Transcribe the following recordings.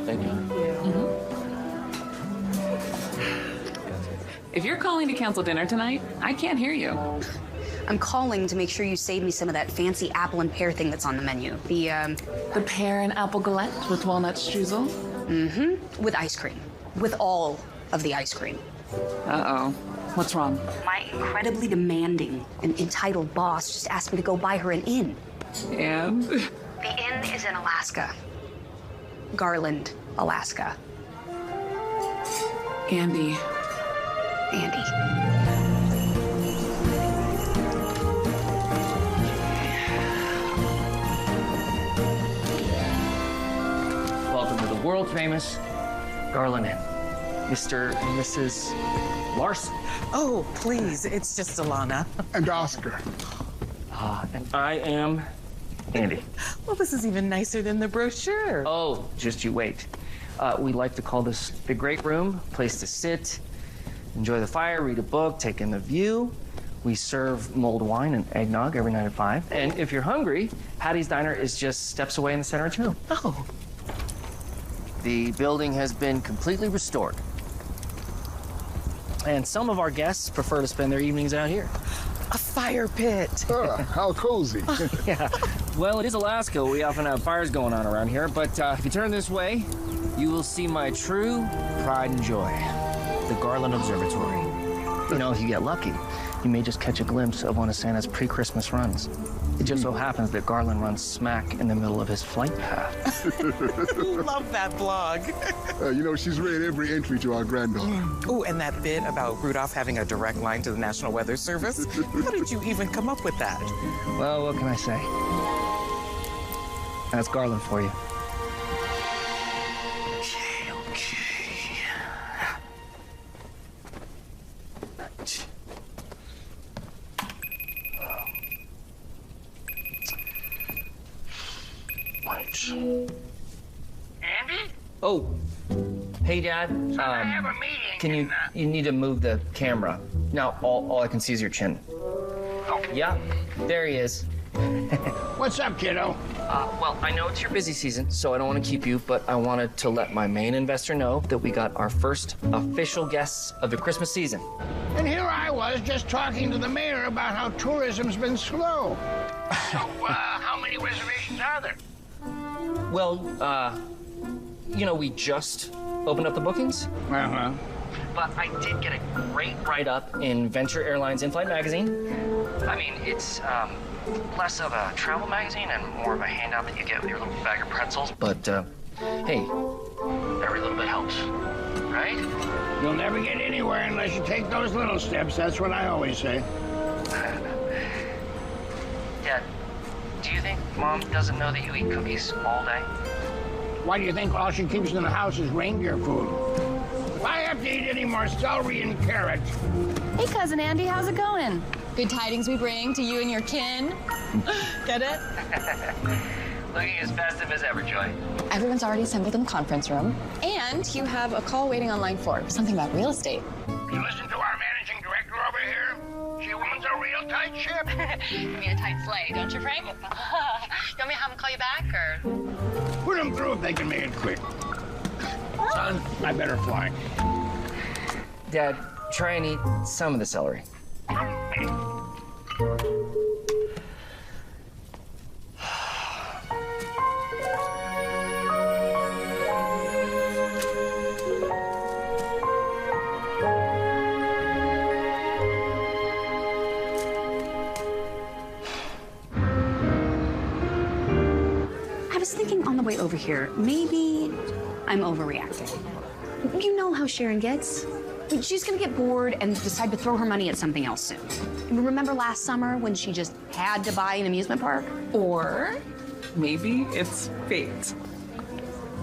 Thank you. If you're calling to cancel dinner tonight, I can't hear you. I'm calling to make sure you save me some of that fancy apple and pear thing that's on the menu. The pear and apple galette with walnut streusel? Mm-hmm. With ice cream. With all of the ice cream. Uh-oh. What's wrong? My incredibly demanding and entitled boss just asked me to go buy her an inn. And? The inn is in Alaska. Garland, Alaska. Andy. Welcome to the world famous Garland Inn. Mr. and Mrs. Larson. Oh, please, it's just Alana. And Oscar. And I am Andy. Well, this is even nicer than the brochure. Oh, just you wait. We like to call this the great room, place to sit, enjoy the fire, read a book, take in the view. We serve mulled wine and eggnog every night at 5. And if you're hungry, Hattie's Diner is just steps away in the center of town. Oh, The building has been completely restored. And some of our guests prefer to spend their evenings out here. a fire pit. How cozy. Yeah. Well, it is Alaska. We often have fires going on around here. But if you turn this way, you will see my true pride and joy, the Garland Observatory. You know, if you get lucky, you may just catch a glimpse of one of Santa's pre-Christmas runs. It just so happens that Garland runs smack in the middle of his flight path. Love that blog. You know, she's read every entry to our granddaughter. Oh, and that bit about Rudolph having a direct line to the National Weather Service. How did you even come up with that? Well, what can I say? That's Garland for you. Andy? Oh, hey, Dad. I have a meeting. Can you? You need to move the camera. Now, all I can see is your chin. Okay. Yeah, there he is. What's up, kiddo? Well, I know it's your busy season, so I don't want to keep you, but I wanted to let my main investor know that we got our first official guests of the Christmas season. And here I was just talking to the mayor about how tourism's been slow. So, how many reservations are there? Well, you know, we just opened up the bookings. Uh-huh. But I did get a great write-up in Venture Airlines In-Flight magazine. I mean, it's less of a travel magazine and more of a handout that you get with your little bag of pretzels. But, hey, every little bit helps, right? You'll never get anywhere unless you take those little steps. That's what I always say. Dad, do you think Mom doesn't know that you eat cookies all day? Why do you think all she keeps in the house is reindeer food? If I have to eat any more celery and carrots... Hey, Cousin Andy, how's it going? Good tidings we bring to you and your kin. Get it? Looking as festive as ever, Joy. Everyone's already assembled in the conference room. And you have a call waiting on line 4. Something about real estate. You listen to our managing director over here? She runs a real tight ship. You mean a tight sleigh, don't you, Frank? You want me to have him call you back, or? Put them through if they can make it quick. Son, I better fly. Dad, try and eat some of the celery. I was thinking on the way over here, maybe I'm overreacting. You know how Sharon gets. She's gonna get bored and decide to throw her money at something else soon. Remember last summer when she just had to buy an amusement park? Or maybe it's fate.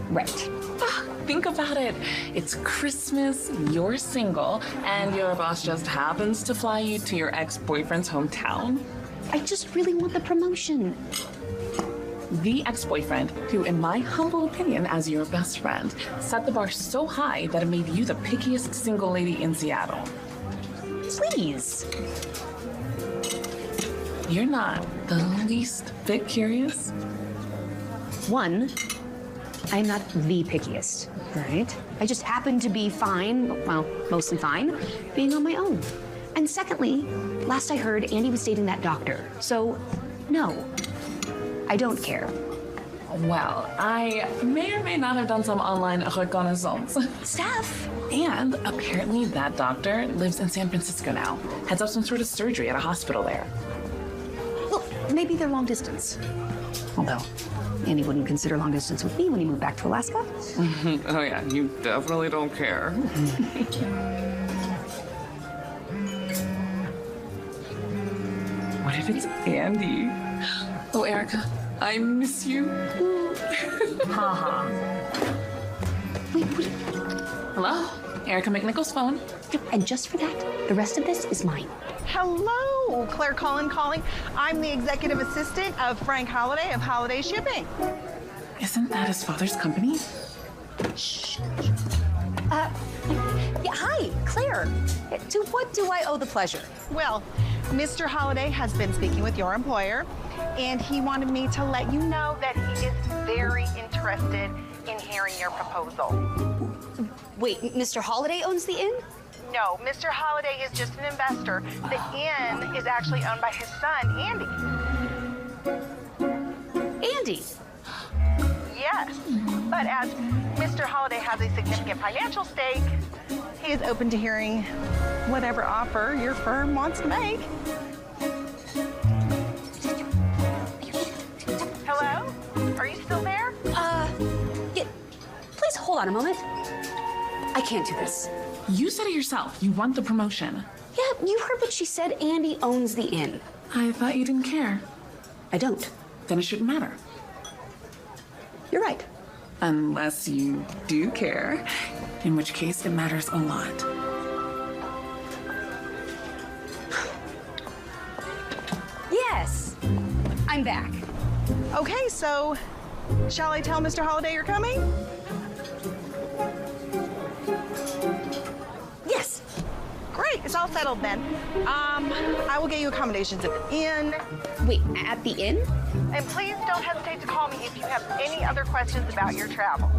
Right. Think about it. It's Christmas, you're single, and your boss just happens to fly you to your ex-boyfriend's hometown. I just really want the promotion. The ex-boyfriend, who, in my humble opinion, as your best friend, set the bar so high that it made you the pickiest single lady in Seattle. Please. You're not the least bit curious? One, I'm not the pickiest, right? I just happen to be fine, well, mostly fine, being on my own. And secondly, last I heard, Andy was dating that doctor. So, no, I don't care. Well, I may or may not have done some online reconnaissance. Steph! And apparently that doctor lives in San Francisco now. Heads up some sort of surgery at a hospital there. Well, maybe they're long distance. Although, Andy wouldn't consider long distance with me when he moved back to Alaska. Oh yeah, you definitely don't care. What if it's Andy? Oh, Erica, I miss you. Haha. Wait. Hello? Erica McNichol's phone. And just for that, the rest of this is mine. Hello, Claire Cullen calling. I'm the executive assistant of Frank Holiday of Holiday Shipping. Isn't that his father's company? Yeah, hi, Claire. To what do I owe the pleasure? Well, Mr. Holiday has been speaking with your employer, and he wanted me to let you know that he is very interested in hearing your proposal. Wait, Mr. Holiday owns the inn? No, Mr. Holiday is just an investor. The inn is actually owned by his son, Andy. Andy. Yes, but as Mr. Holiday has a significant financial stake, he is open to hearing whatever offer your firm wants to make. Hello? Are you still there? Yeah, please hold on a moment. I can't do this. You said it yourself. You want the promotion. Yeah, you heard what she said. Andy owns the inn. I thought you didn't care. I don't. Then it shouldn't matter. You're right. Unless you do care, in which case it matters a lot. Yes, I'm back. Okay, so shall I tell Mr. Holiday you're coming? Yes. Great, it's all settled then. I will get you accommodations at the inn. Wait, at the inn? And please don't hesitate to call me if you have any other questions about your travel.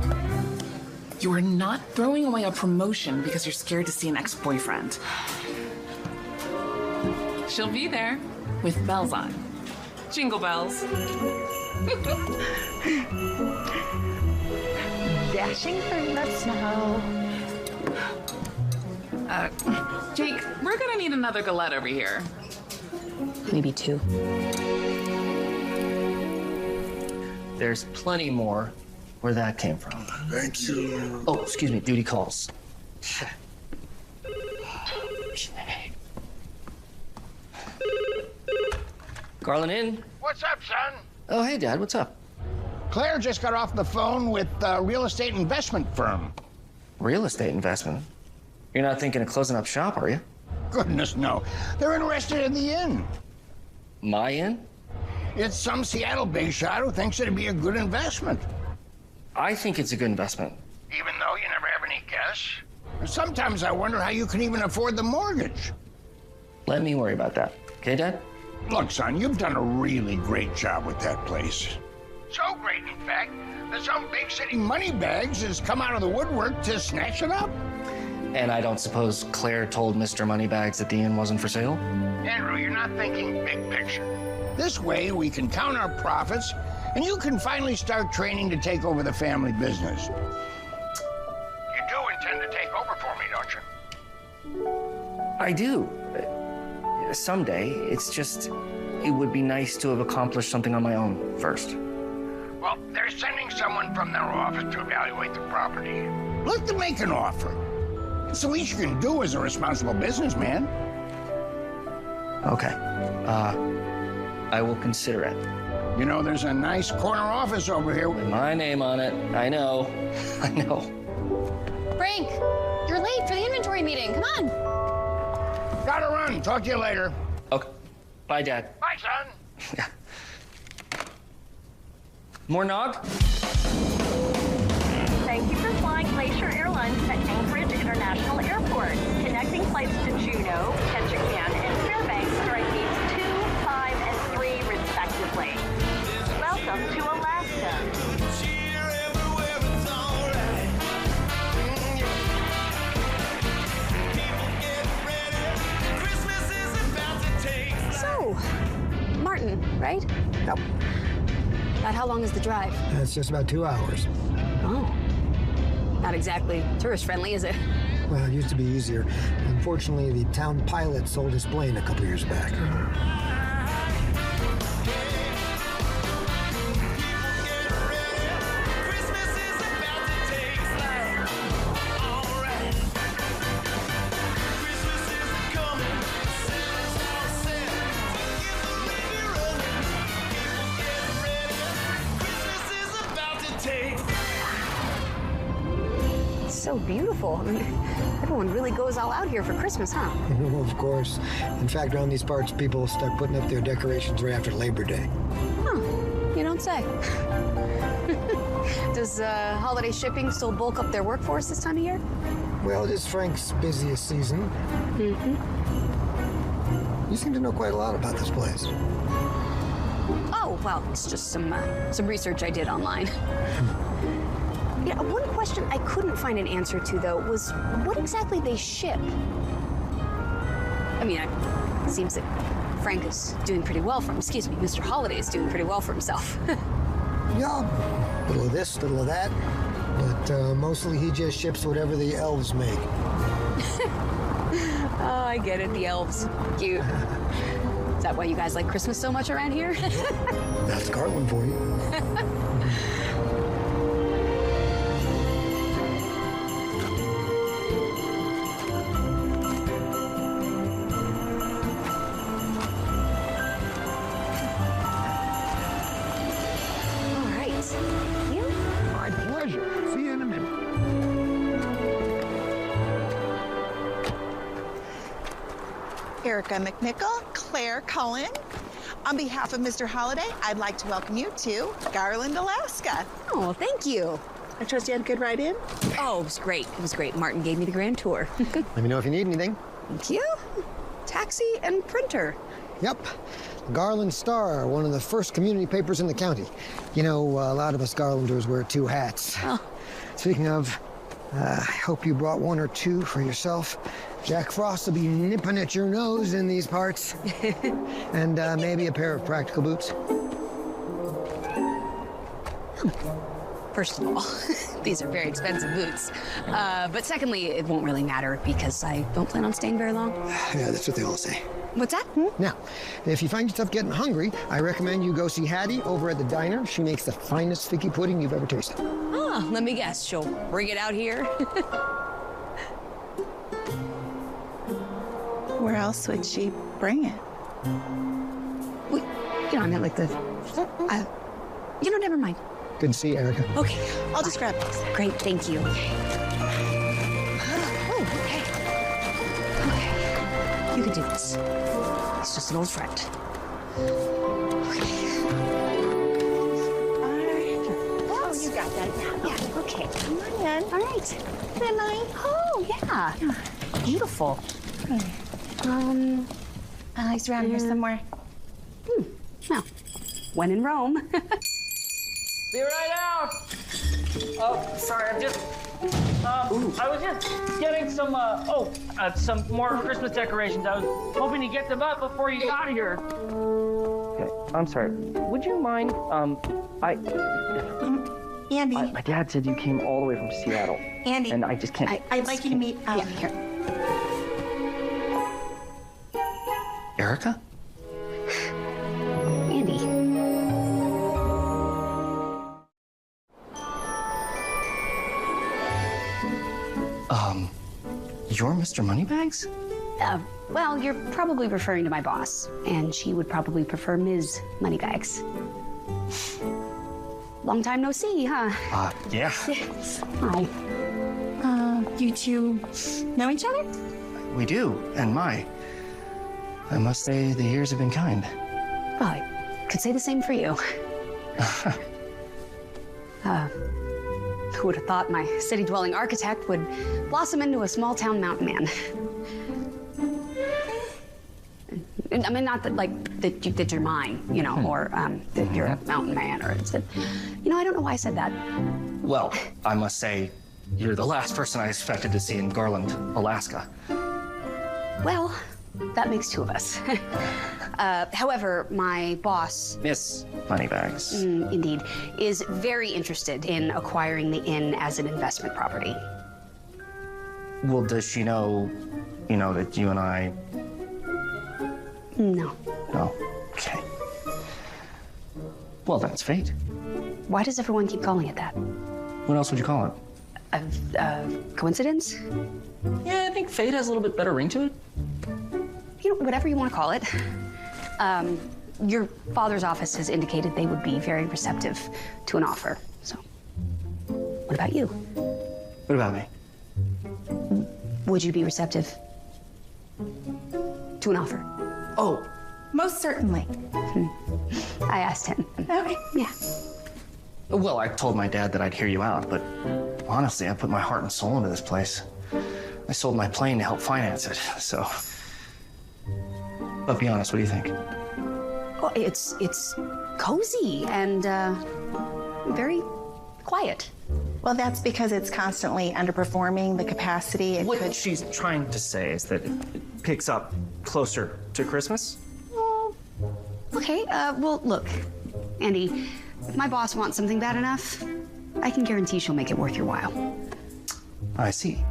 You are not throwing away a promotion because you're scared to see an ex-boyfriend. She'll be there with bells on. Jingle bells. Dashing through the snow. Jake, we're gonna need another galette over here. Maybe two. There's plenty more where that came from. Thank you. Oh, excuse me, duty calls. Garland Inn. What's up, son? Oh, hey, Dad, what's up? Claire just got off the phone with a real estate investment firm. Real estate investment? You're not thinking of closing up shop, are you? Goodness, no. They're interested in the inn. My inn? It's some Seattle-based shot who thinks it'd be a good investment. I think it's a good investment. Even though you never have any guess. Sometimes I wonder how you can even afford the mortgage. Let me worry about that. Okay, Dad? Look, son, you've done a really great job with that place. So great, in fact, that some big city moneybags has come out of the woodwork to snatch it up. And I don't suppose Claire told Mr. Moneybags that the inn wasn't for sale? Andrew, you're not thinking big picture. This way, we can count our profits, and you can finally start training to take over the family business. You do intend to take over for me, don't you? I do. Someday. It's just, it would be nice to have accomplished something on my own first. Well, they're sending someone from their office to evaluate the property. Let them make an offer. It's the least you can do as a responsible businessman. Okay. I will consider it. You know, there's a nice corner office over here. With my name on it. I know. I know. Frank, you're late for the inventory meeting. Come on. Gotta run. Talk to you later. Okay. Bye, Dad. Bye, son. Yeah. More nog? Thank you for flying Glacier Airlines at Anchorage International Airport, connecting flights to Juneau, Ketchikan, and Fairbanks during gates 2, 5, and 3, respectively. Welcome to Alaska. About how long is the drive? It's just about 2 hours. Oh. Not exactly tourist-friendly, is it? Well, it used to be easier. Unfortunately, the town pilot sold his plane a couple years back. So beautiful. I mean, everyone really goes all out here for Christmas, huh? Of course. In fact, around these parts, people start putting up their decorations right after Labor Day. Huh. You don't say. Does holiday shipping still bulk up their workforce this time of year? Well, it is Frank's busiest season. Mm-hmm. You seem to know quite a lot about this place. Oh, well, it's just some research I did online. Yeah, one question I couldn't find an answer to, though, was what exactly they ship. I mean, it seems that Frank is doing pretty well for him. Excuse me, Mr. Holiday is doing pretty well for himself. Yeah, little of this, little of that. But mostly he just ships whatever the elves make. Oh, I get it, the elves. Cute. Is that why you guys like Christmas so much around here? That's Garland for you. Erica McNichol, Claire Cullen. On behalf of Mr. Holiday, I'd like to welcome you to Garland, Alaska. Oh, thank you. I trust you had a good ride in? Oh, it was great. It was great. Martin gave me the grand tour. Let me know if you need anything. Thank you. Taxi and printer. Yep. The Garland Star, one of the first community papers in the county. You know, a lot of us Garlanders wear 2 hats. Oh. Speaking of, I hope you brought 1 or 2 for yourself. Jack Frost will be nipping at your nose in these parts. And maybe a pair of practical boots. First of all, these are very expensive boots. But secondly, it won't really matter because I don't plan on staying very long. Yeah, that's what they all say. What's that? Now, if you find yourself getting hungry, I recommend you go see Hattie over at the diner. She makes the finest figgy pudding you've ever tasted. Ah, let me guess. She'll bring it out here? Where else would she bring it? Wait, you know, I meant like the... you know, never mind. Good to see you, Erica. Okay. I'll just grab this. Great, thank you. Oh, okay. Okay. You can do this. It's just an old friend. Okay. Oh, you got that. Yeah, okay. Come on in. All right. Good night. Oh, yeah. Beautiful. He's around here somewhere. Well, when in Rome. Be right out! Oh, sorry, I'm just... I was just getting some, some more Christmas decorations. I was hoping to get them up before you got here. Okay, I'm sorry. Would you mind, Andy. My dad said you came all the way from Seattle. Andy. And I just can't... I'd like you to meet... Here. Erica? Andy. You're Mr. Moneybags? Well, you're probably referring to my boss, and she would probably prefer Ms. Moneybags. Long time no see, huh? Yeah. Hi. You two know each other? We do, and I must say the years have been kind. Well, I could say the same for you. Who would have thought my city-dwelling architect would blossom into a small-town mountain man? I mean, not that, like, that you're mine, you know, or that you're a mountain man, or it's that, you know, I don't know why I said that. Well, I must say, you're the last person I expected to see in Garland, Alaska. Well, that makes 2 of us. However, my boss, Miss Moneybags. indeed, is very interested in acquiring the inn as an investment property. Well, does she know, that you and I... No. No. Okay. Well, that's fate. Why does everyone keep calling it that? What else would you call it? Coincidence? Yeah, I think fate has a little bit better ring to it. Whatever you want to call it. Your father's office has indicated they would be very receptive to an offer. So, what about you? What about me? Would you be receptive to an offer? Oh, Most certainly. I asked him. Okay. Yeah. well, I told my dad that I'd hear you out, but honestly, I put my heart and soul into this place. I sold my plane to help finance it, so... But be honest, what do you think? Well, it's cozy and very quiet. Well, that's because it's constantly underperforming the capacity. What she's trying to say is that it picks up closer to Christmas. Okay, well, look, Andy, if my boss wants something bad enough, I can guarantee she'll make it worth your while. I see.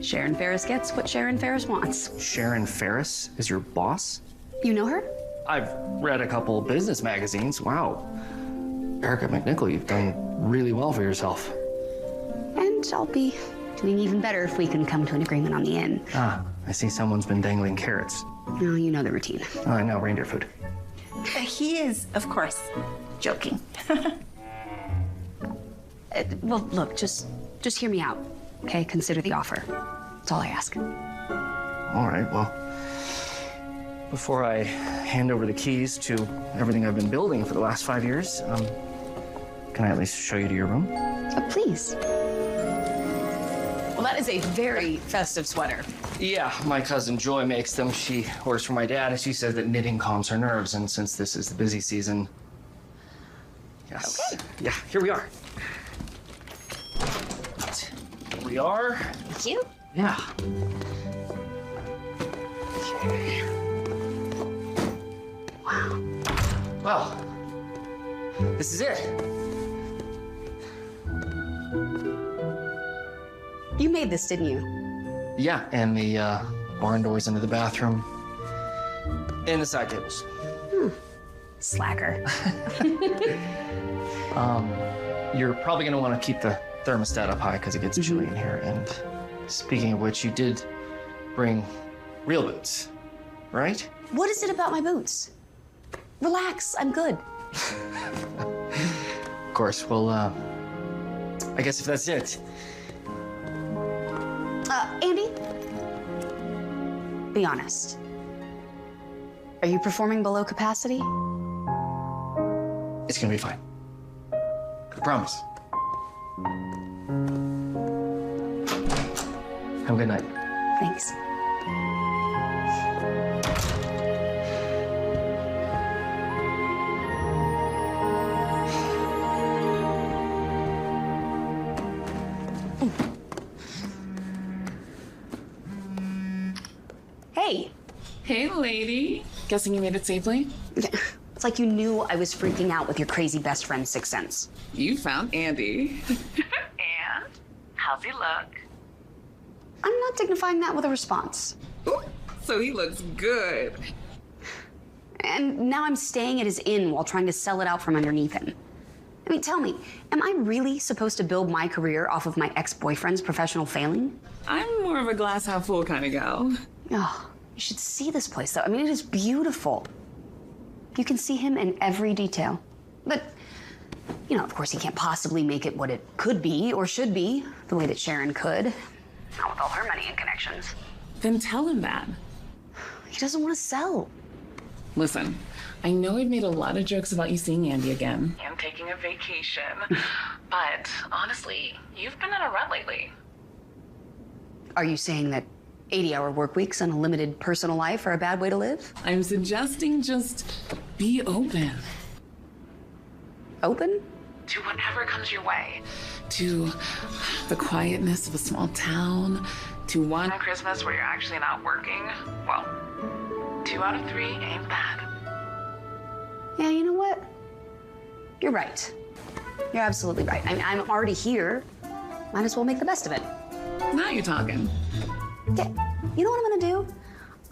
Sharon Ferris gets what Sharon Ferris wants. Sharon Ferris is your boss? You know her? I've read a couple business magazines. Wow. Erica McNichol, you've done really well for yourself. And I'll be doing even better if we can come to an agreement on the inn. Ah, I see someone's been dangling carrots. Well, you know the routine. Oh, I know, reindeer food. He is, of course, joking. Well, look, just hear me out, okay? Consider the offer. That's all I ask. All right, well, before I hand over the keys to everything I've been building for the last 5 years, can I at least show you to your room? Please. Well, that is a very festive sweater. Yeah, my cousin Joy makes them. She orders for my dad, and she says that knitting calms her nerves, and since this is the busy season... Yes. Okay. Yeah, here we are. Here we are. Thank you. Yeah. Okay. Wow. Well, this is it. You made this, didn't you? Yeah, and the barn doors into the bathroom, and the side tables. Slacker. You're probably gonna want to keep the thermostat up high because it gets chilly in here. And speaking of which, you did bring real boots, right? What is it about my boots? Relax, I'm good. Of course. Well, I guess if that's it. Andy? Be honest. Are you performing below capacity? It's gonna be fine. I promise. Have a good night. Thanks. Hey. Hey, lady. Guessing you made it safely? It's like you knew I was freaking out with your crazy best friend Sixth Sense. You found Andy. And? How's he look? I'm not dignifying that with a response. Ooh, so he looks good. And now I'm staying at his inn while trying to sell it out from underneath him. I mean, tell me, am I really supposed to build my career off of my ex-boyfriend's professional failing? I'm more of a glass half full kind of gal. Oh, you should see this place, though. I mean, it is beautiful. You can see him in every detail. But, you know, of course, he can't possibly make it what it could be or should be, the way that Sharon could. Not with all her money and connections. Then tell him that. He doesn't want to sell. Listen, I know I've made a lot of jokes about you seeing Andy again. And taking a vacation. But honestly, you've been on a run lately. Are you saying that 80-hour work weeks and a limited personal life are a bad way to live? I'm suggesting just be open. Open? To whatever comes your way. To the quietness of a small town. To one Christmas where you're actually not working. Well, 2 out of 3 ain't bad. Yeah, you know what? You're right. You're absolutely right. I mean, I'm already here. Might as well make the best of it. Now you're talking. Okay, you know what I'm gonna do?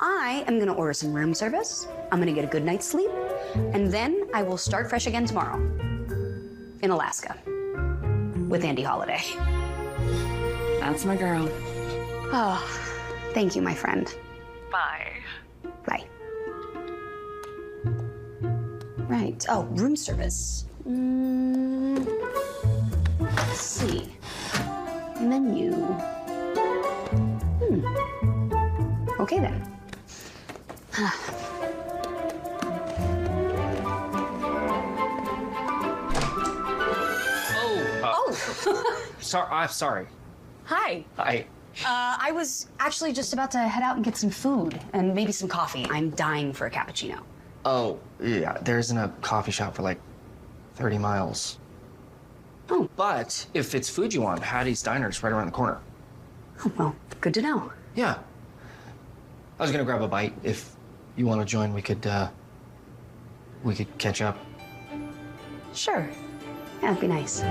I am gonna order some room service. I'm gonna get a good night's sleep, and then I will start fresh again tomorrow in Alaska with Andy Holiday. That's my girl. Oh, thank you, my friend. Bye. Bye. Right. Oh, room service. Let's see. Menu. Okay then. I'm sorry. Hi. I I was actually just about to head out and get some food and maybe some coffee. I'm dying for a cappuccino. Oh, yeah, there isn't a coffee shop for like 30 miles. Oh. But if it's food you want, Hattie's Diner's right around the corner. Oh, well, good to know. Yeah. I was gonna grab a bite. If you want to join, we could catch up. Sure. Yeah, that'd be nice.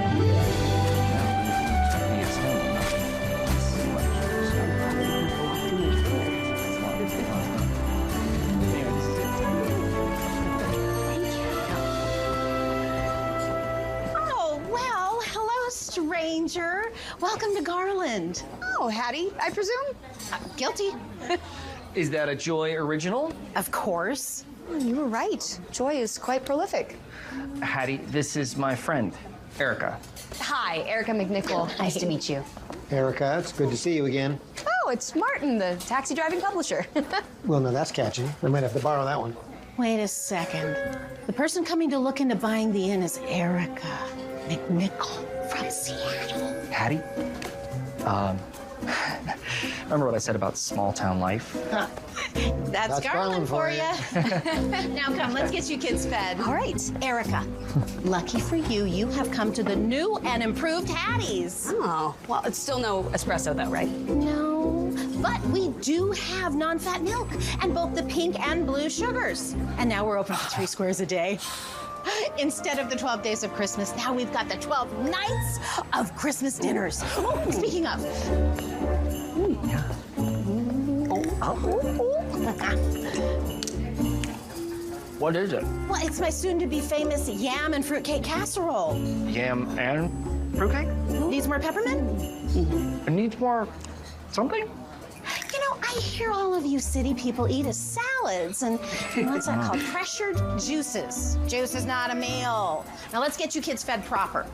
Oh, well, hello, stranger. Welcome to Garland. Oh, Hattie, I presume? Guilty. Is that a Joy original? Of course. You were right. Joy is quite prolific. Hattie, this is my friend, Erica. Hi, Erica McNichol. Nice to meet you. Erica, it's good to see you again. Oh, it's Martin, the taxi driving publisher. Well, no, that's catchy. I might have to borrow that one. Wait a second. The person coming to look into buying the inn is Erica McNichol from Seattle. Hattie? Remember what I said about small town life? That's Garland for you. Now come, let's get you kids fed. All right. Erica, lucky for you, you have come to the new and improved Hattie's. Oh, well, it's still no espresso though, right? No, but we do have non-fat milk and both the pink and blue sugars. And now we're open for 3 squares a day. Instead of the 12 days of Christmas, now we've got the 12 nights of Christmas dinners. Oh, speaking of. What is it? Well, it's my soon-to-be famous yam and fruitcake casserole. Yam and fruitcake? Needs more peppermint? It needs more something? You know, I hear all of you city people eat as salads, and what's that called? Pressured juices. Juice is not a meal. Now let's get you kids fed proper.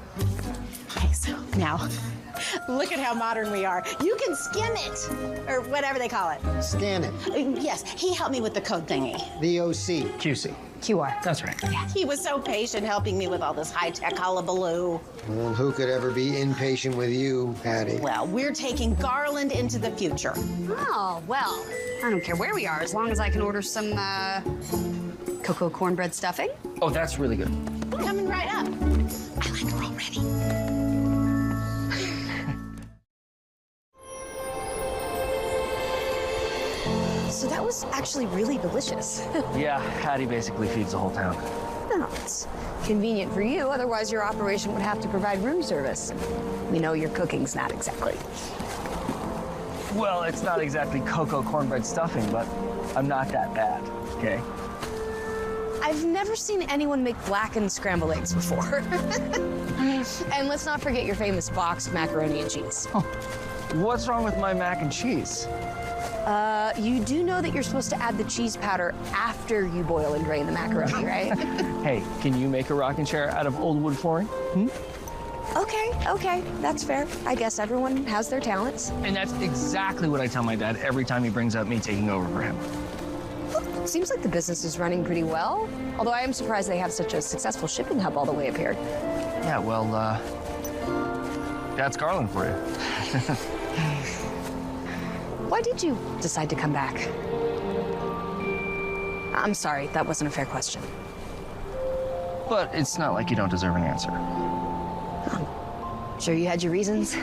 Okay, so now, look at how modern we are. You can skim it, or whatever they call it. Scan it. Yes, he helped me with the code thingy. VOC. QC. QR. That's right. Yeah, he was so patient helping me with all this high-tech hullabaloo. Well, who could ever be impatient with you, Hattie? Well, we're taking Garland into the future. Oh, well, I don't care where we are as long as I can order some, cocoa cornbread stuffing. Oh, that's really good. Coming right up. I like her already. So that was actually really delicious. Yeah, Hattie basically feeds the whole town. No, it's convenient for you, otherwise your operation would have to provide room service. We know your cooking's not exactly. Well, it's not exactly cocoa cornbread stuffing, but I'm not that bad, okay? I've never seen anyone make blackened scrambled eggs before. And let's not forget your famous boxed macaroni and cheese. Oh, what's wrong with my mac and cheese? You do know that you're supposed to add the cheese powder after you boil and drain the macaroni, right? Hey, can you make a rocking chair out of old wood flooring? Okay, that's fair. I guess everyone has their talents. And that's exactly what I tell my dad every time he brings up me taking over for him. Seems like the business is running pretty well, although I am surprised they have such a successful shipping hub all the way up here. Yeah, well, that's Garland for you. Why did you decide to come back? I'm sorry, that wasn't a fair question. But it's not like you don't deserve an answer. Sure you had your reasons?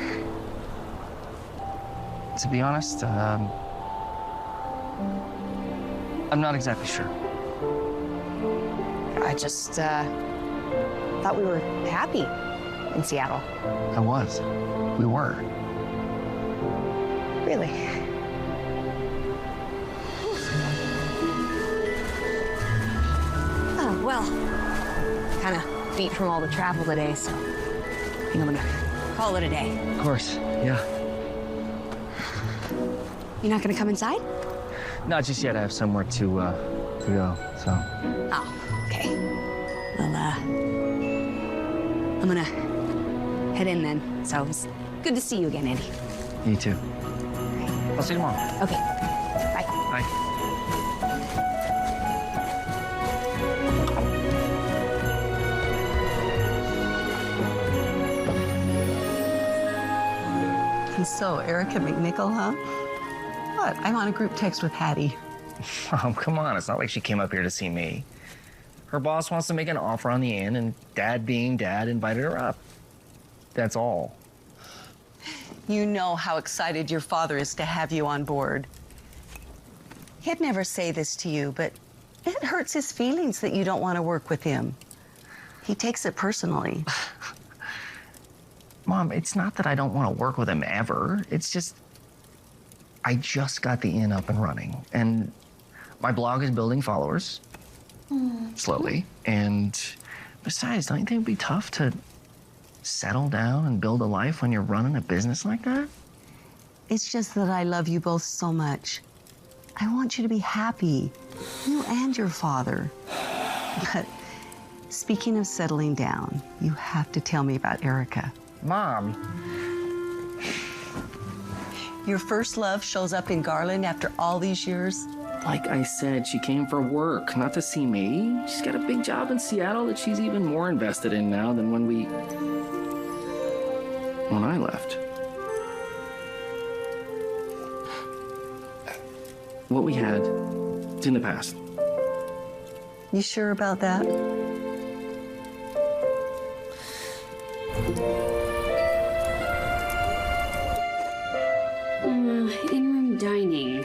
To be honest, I'm not exactly sure. I just thought we were happy in Seattle. I was. We were. Really? Oh, well, kind of beat from all the travel today, so I think I'm gonna call it a day. Of course, yeah. You're not gonna come inside? Not just yet. I have somewhere to go, so. Oh, okay. Well, I'm gonna head in then. So it's good to see you again, Andy. You too. I'll see you tomorrow. Okay. Bye. Bye. And so, Erica McNichol, huh? What? I'm on a group text with Hattie. Mom, come on. It's not like she came up here to see me. Her boss wants to make an offer on the inn, and Dad, being Dad, invited her up. That's all. You know how excited your father is to have you on board. He'd never say this to you, but it hurts his feelings that you don't want to work with him. He takes it personally. Mom, it's not that I don't want to work with him ever. It's just, I just got the inn up and running, and my blog is building followers slowly. And besides, don't you think it'd be tough to settle down and build a life when you're running a business like that? It's just that I love you both so much. I want you to be happy, you and your father. But speaking of settling down, you have to tell me about Erica. Mom. Your first love shows up in Garland after all these years? Like I said, she came for work, not to see me. She's got a big job in Seattle that she's even more invested in now than when I left. What we had, it's in the past. You sure about that? In-room dining.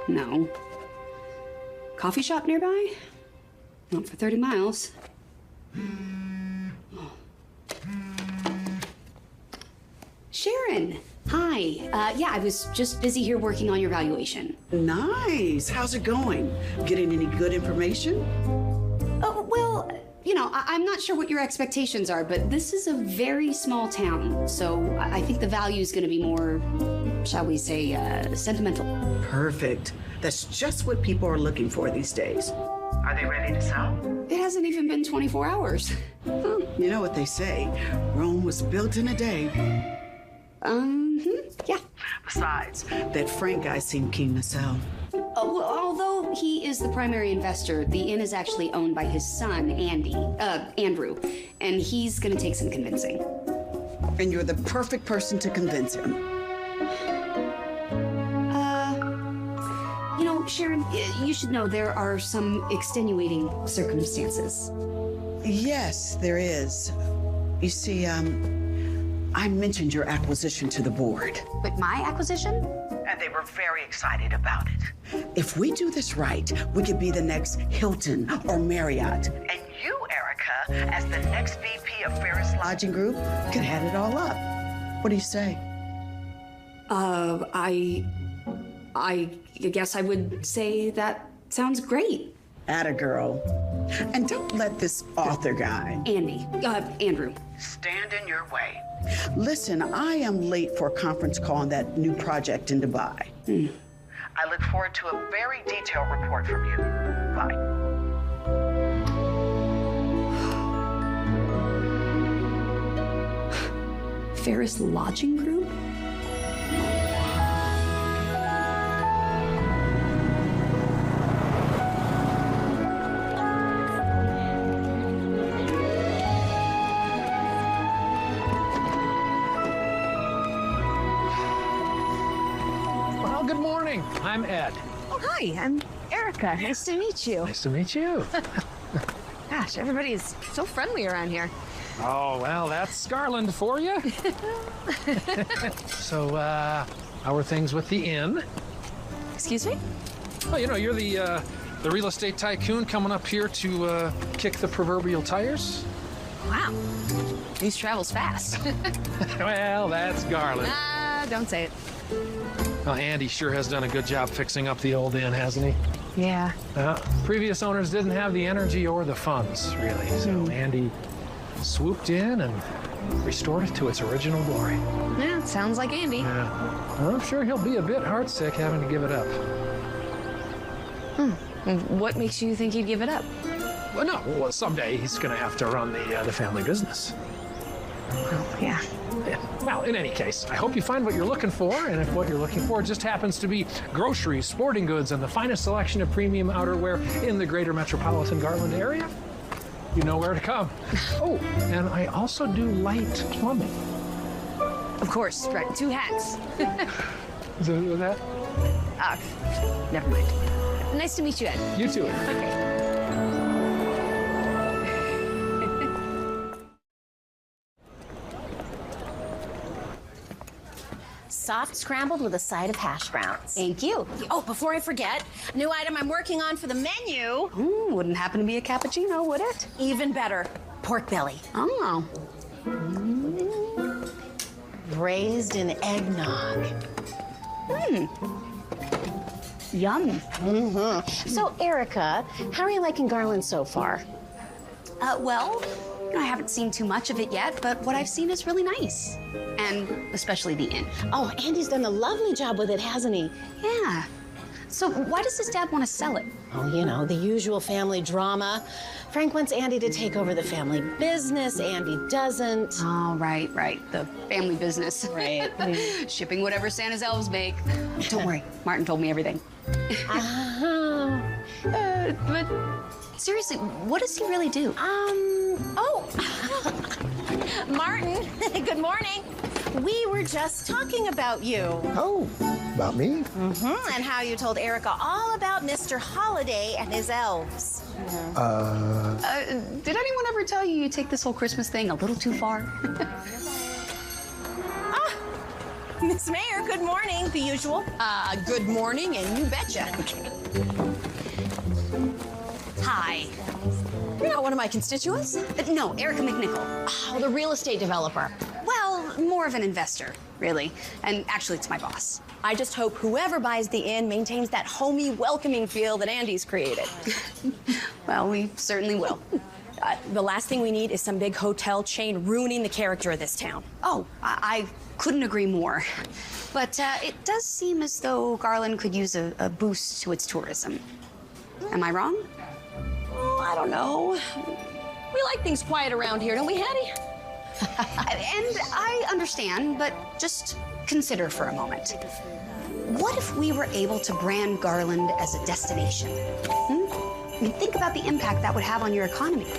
No. Coffee shop nearby? Not for 30 miles. Oh. Sharon, hi. Yeah, I was just busy here working on your valuation. Nice. How's it going? Getting any good information? Oh, well, you know, I'm not sure what your expectations are, but this is a very small town, so I think the value is going to be more, shall we say, sentimental. Perfect. That's just what people are looking for these days. Are they ready to sell? It hasn't even been 24 hours. You know what they say, Rome was built in a day. Yeah. Besides, that Frank guy seemed keen to sell. Oh, well, although he is the primary investor, the inn is actually owned by his son, Andrew, and he's gonna take some convincing. And you're the perfect person to convince him. You know, Sharon, you should know there are some extenuating circumstances. Yes, there is. You see, I mentioned your acquisition to the board. But my acquisition? And they were very excited about it. If we do this right, we could be the next Hilton or Marriott. And you, Erica, as the next VP of Ferris Lodging Group, could head it all up. What do you say? I guess I would say that sounds great. Atta girl. And don't let this author guy... Andrew. Stand in your way. Listen, I am late for a conference call on that new project in Dubai. I look forward to a very detailed report from you. Bye. Ferris Lodging Group? Well, good morning. I'm Ed. Oh, hi, I'm Erica. Nice to meet you. Nice to meet you. Gosh, everybody is so friendly around here. Oh, well, that's Garland for you. So, how are things with the inn? Excuse me? Oh, you know, you're the The real estate tycoon coming up here to kick the proverbial tires. Wow. News travels fast. Well, that's Garland. Don't say it. Well, Andy sure has done a good job fixing up the old inn, hasn't he? Yeah. Previous owners didn't have the energy or the funds, really. So Andy swooped in and restored it to its original glory. Yeah, sounds like Andy. Yeah. Well, I'm sure he'll be a bit heartsick having to give it up. What makes you think he'd give it up? Well, no. Well, someday he's going to have to run the family business. Oh, yeah. Well, in any case, I hope you find what you're looking for, and if what you're looking for just happens to be groceries, sporting goods, and the finest selection of premium outerwear in the greater metropolitan Garland area, you know where to come. Oh, and I also do light plumbing. Of course, right. 2 hats. Is that? Never mind. Nice to meet you, Ed. You too. Okay. Soft scrambled with a side of hash browns. Thank you. Oh, before I forget, a new item I'm working on for the menu. Wouldn't happen to be a cappuccino, would it? Even better, pork belly. Oh. Braised in eggnog. Yum. So, Erica, how are you liking Garland so far? Well, I haven't seen too much of it yet, but what I've seen is really nice. And especially the inn. Oh, Andy's done a lovely job with it, hasn't he? Yeah. So why does his dad want to sell it? Oh, you know, the usual family drama. Frank wants Andy to take over the family business. Andy doesn't. Oh, right. The family business. Right. Shipping whatever Santa's elves make. Don't worry, Martin told me everything. But seriously, what does he really do? Martin, good morning. We were just talking about you. Oh, about me? And how you told Erica all about Mr. Holiday and his elves. Did anyone ever tell you take this whole Christmas thing a little too far? Miss Mayor, good morning, the usual. Good morning, and you betcha. Hi. You're not one of my constituents? No, Erica McNichol. Oh, the real estate developer. Well, more of an investor, really. And actually, it's my boss. I just hope whoever buys the inn maintains that homey, welcoming feel that Andy's created. Well, we certainly will. The last thing we need is some big hotel chain ruining the character of this town. Oh, I couldn't agree more. But it does seem as though Garland could use a boost to its tourism. Am I wrong? I don't know. We like things quiet around here, don't we, Hattie? And I understand, but just consider for a moment. What if we were able to brand Garland as a destination? I mean, think about the impact that would have on your economy.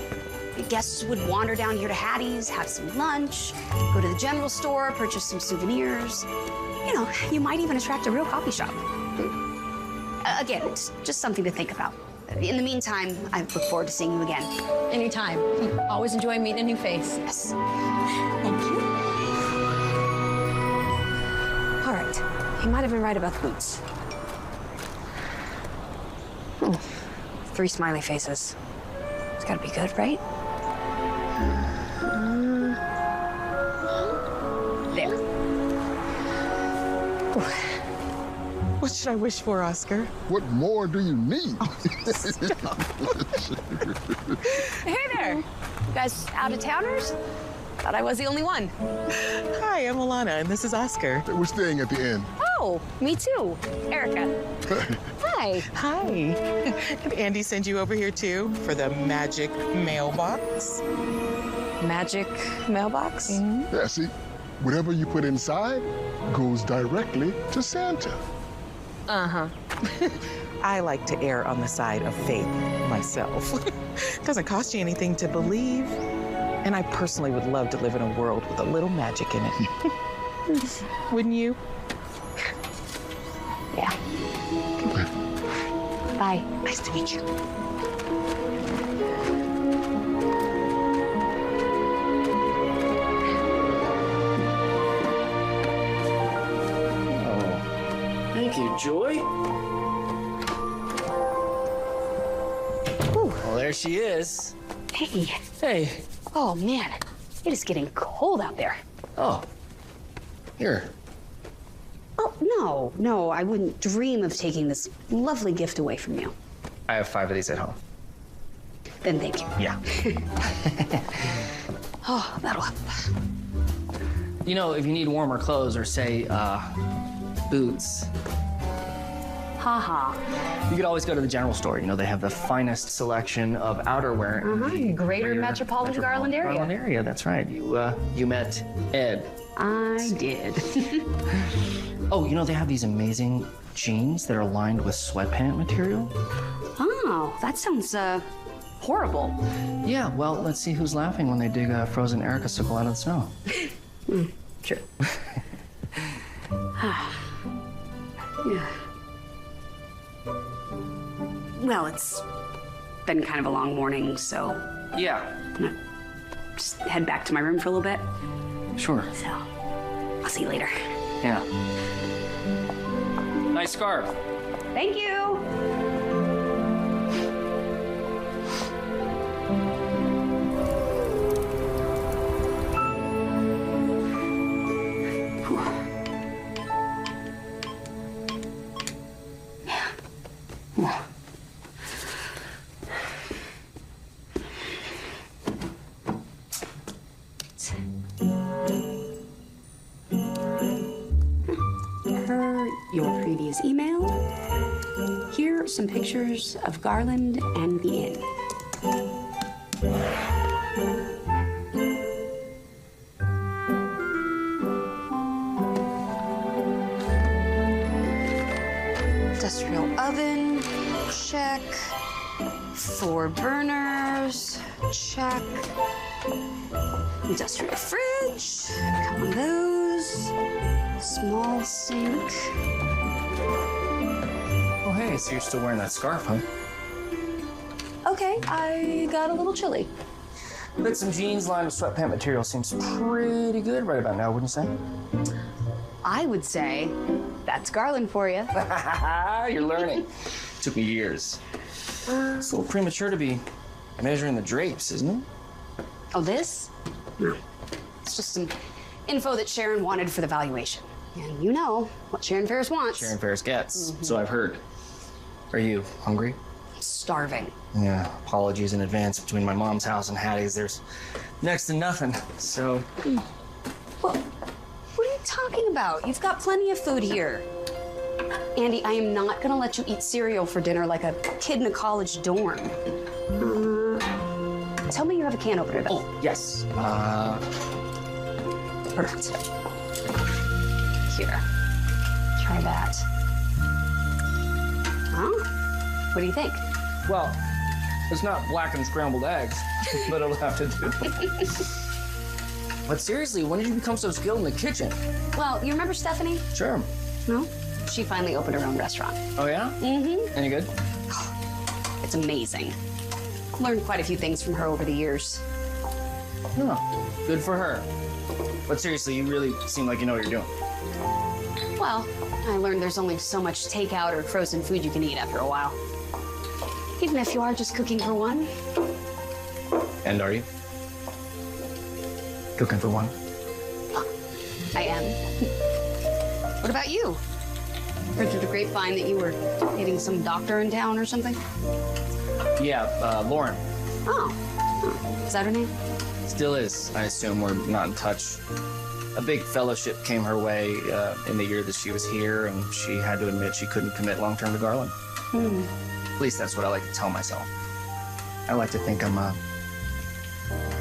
Guests would wander down here to Hattie's, have some lunch, go to the general store, purchase some souvenirs. You know, you might even attract a real coffee shop. Again, it's just something to think about. In the meantime, I look forward to seeing you again. Anytime. Always enjoy meeting a new face. Yes. Thank you. All right. He might have been right about the boots. 3 smiley faces. It's gotta be good, right? There. What should I wish for, Oscar? What more do you need? Hey there. You guys out-of-towners? Thought I was the only one. Hi, I'm Alana, and this is Oscar. We're staying at the inn. Oh, me too. Erica. Hi. Hi. Did Andy send you over here, too, for the magic mailbox? Magic mailbox? Yeah, see, whatever you put inside goes directly to Santa. Uh-huh. I like to err on the side of faith myself. Doesn't cost you anything to believe. And I personally would love to live in a world with a little magic in it. Wouldn't you? Yeah. Bye. Nice to meet you. Thank you, Joy. There she is. Hey. Hey. Oh, man. It is getting cold out there. Oh. Here. Oh, no, I wouldn't dream of taking this lovely gift away from you. I have 5 of these at home. Then thank you. Yeah. Oh, that'll help. You know, if you need warmer clothes or, say, boots, you could always go to the general store. You know, they have the finest selection of outerwear. in the Greater Metropolitan Garland area. Garland area, that's right. You met Ed. I did. Oh, you know, they have these amazing jeans that are lined with sweatpant material. Oh, that sounds, horrible. Yeah, well, let's see who's laughing when they dig a frozen Erica sickle out of the snow. True. Yeah. Well, it's been kind of a long morning, so Yeah. I'm gonna just head back to my room for a little bit. Sure. So, I'll see you later. Yeah. Nice scarf. Thank you. Per your previous email, here are some pictures of Garland and the inn. Industrial oven, check. 4 burners, check. Industrial fridge, couple of those. Small sink. Oh, hey, so you're still wearing that scarf, huh? Okay, I got a little chilly. But some jeans lined with sweatpant material seems pretty good right about now, wouldn't you say? I would say that's Garland for you. You're learning. Took me years. It's a little premature to be measuring the drapes, isn't it? Oh, this? No. It's just some info that Sharon wanted for the valuation. And you know what Sharon Ferris wants. Sharon Ferris gets, so I've heard. Are you hungry? Starving. Yeah, apologies in advance. Between my mom's house and Hattie's, there's next to nothing, so... Well, what are you talking about? You've got plenty of food here. Andy, I am not gonna let you eat cereal for dinner like a kid in a college dorm. Tell me you have a can opener, though. Oh, yes. Perfect. Here. Try that. Huh? What do you think? Well, it's not blackened scrambled eggs, but it'll have to do. But seriously, when did you become so skilled in the kitchen? Well, you remember Stephanie? Sure. No? She finally opened her own restaurant. Oh, yeah? Mm-hmm. Any good? It's amazing. Learned quite a few things from her over the years. Oh, good for her. But seriously, you really seem like you know what you're doing. Well, I learned there's only so much takeout or frozen food you can eat after a while. Even if you are just cooking for one. And are you? Cooking for one? I am. What about you? Heard through the grapevine that you were dating some doctor in town or something? Yeah, Lauren. Oh. Is that her name? Still is. I assume we're not in touch. A big fellowship came her way in the year that she was here, and she had to admit she couldn't commit long-term to Garland. At least that's what I like to tell myself. I like to think I'm a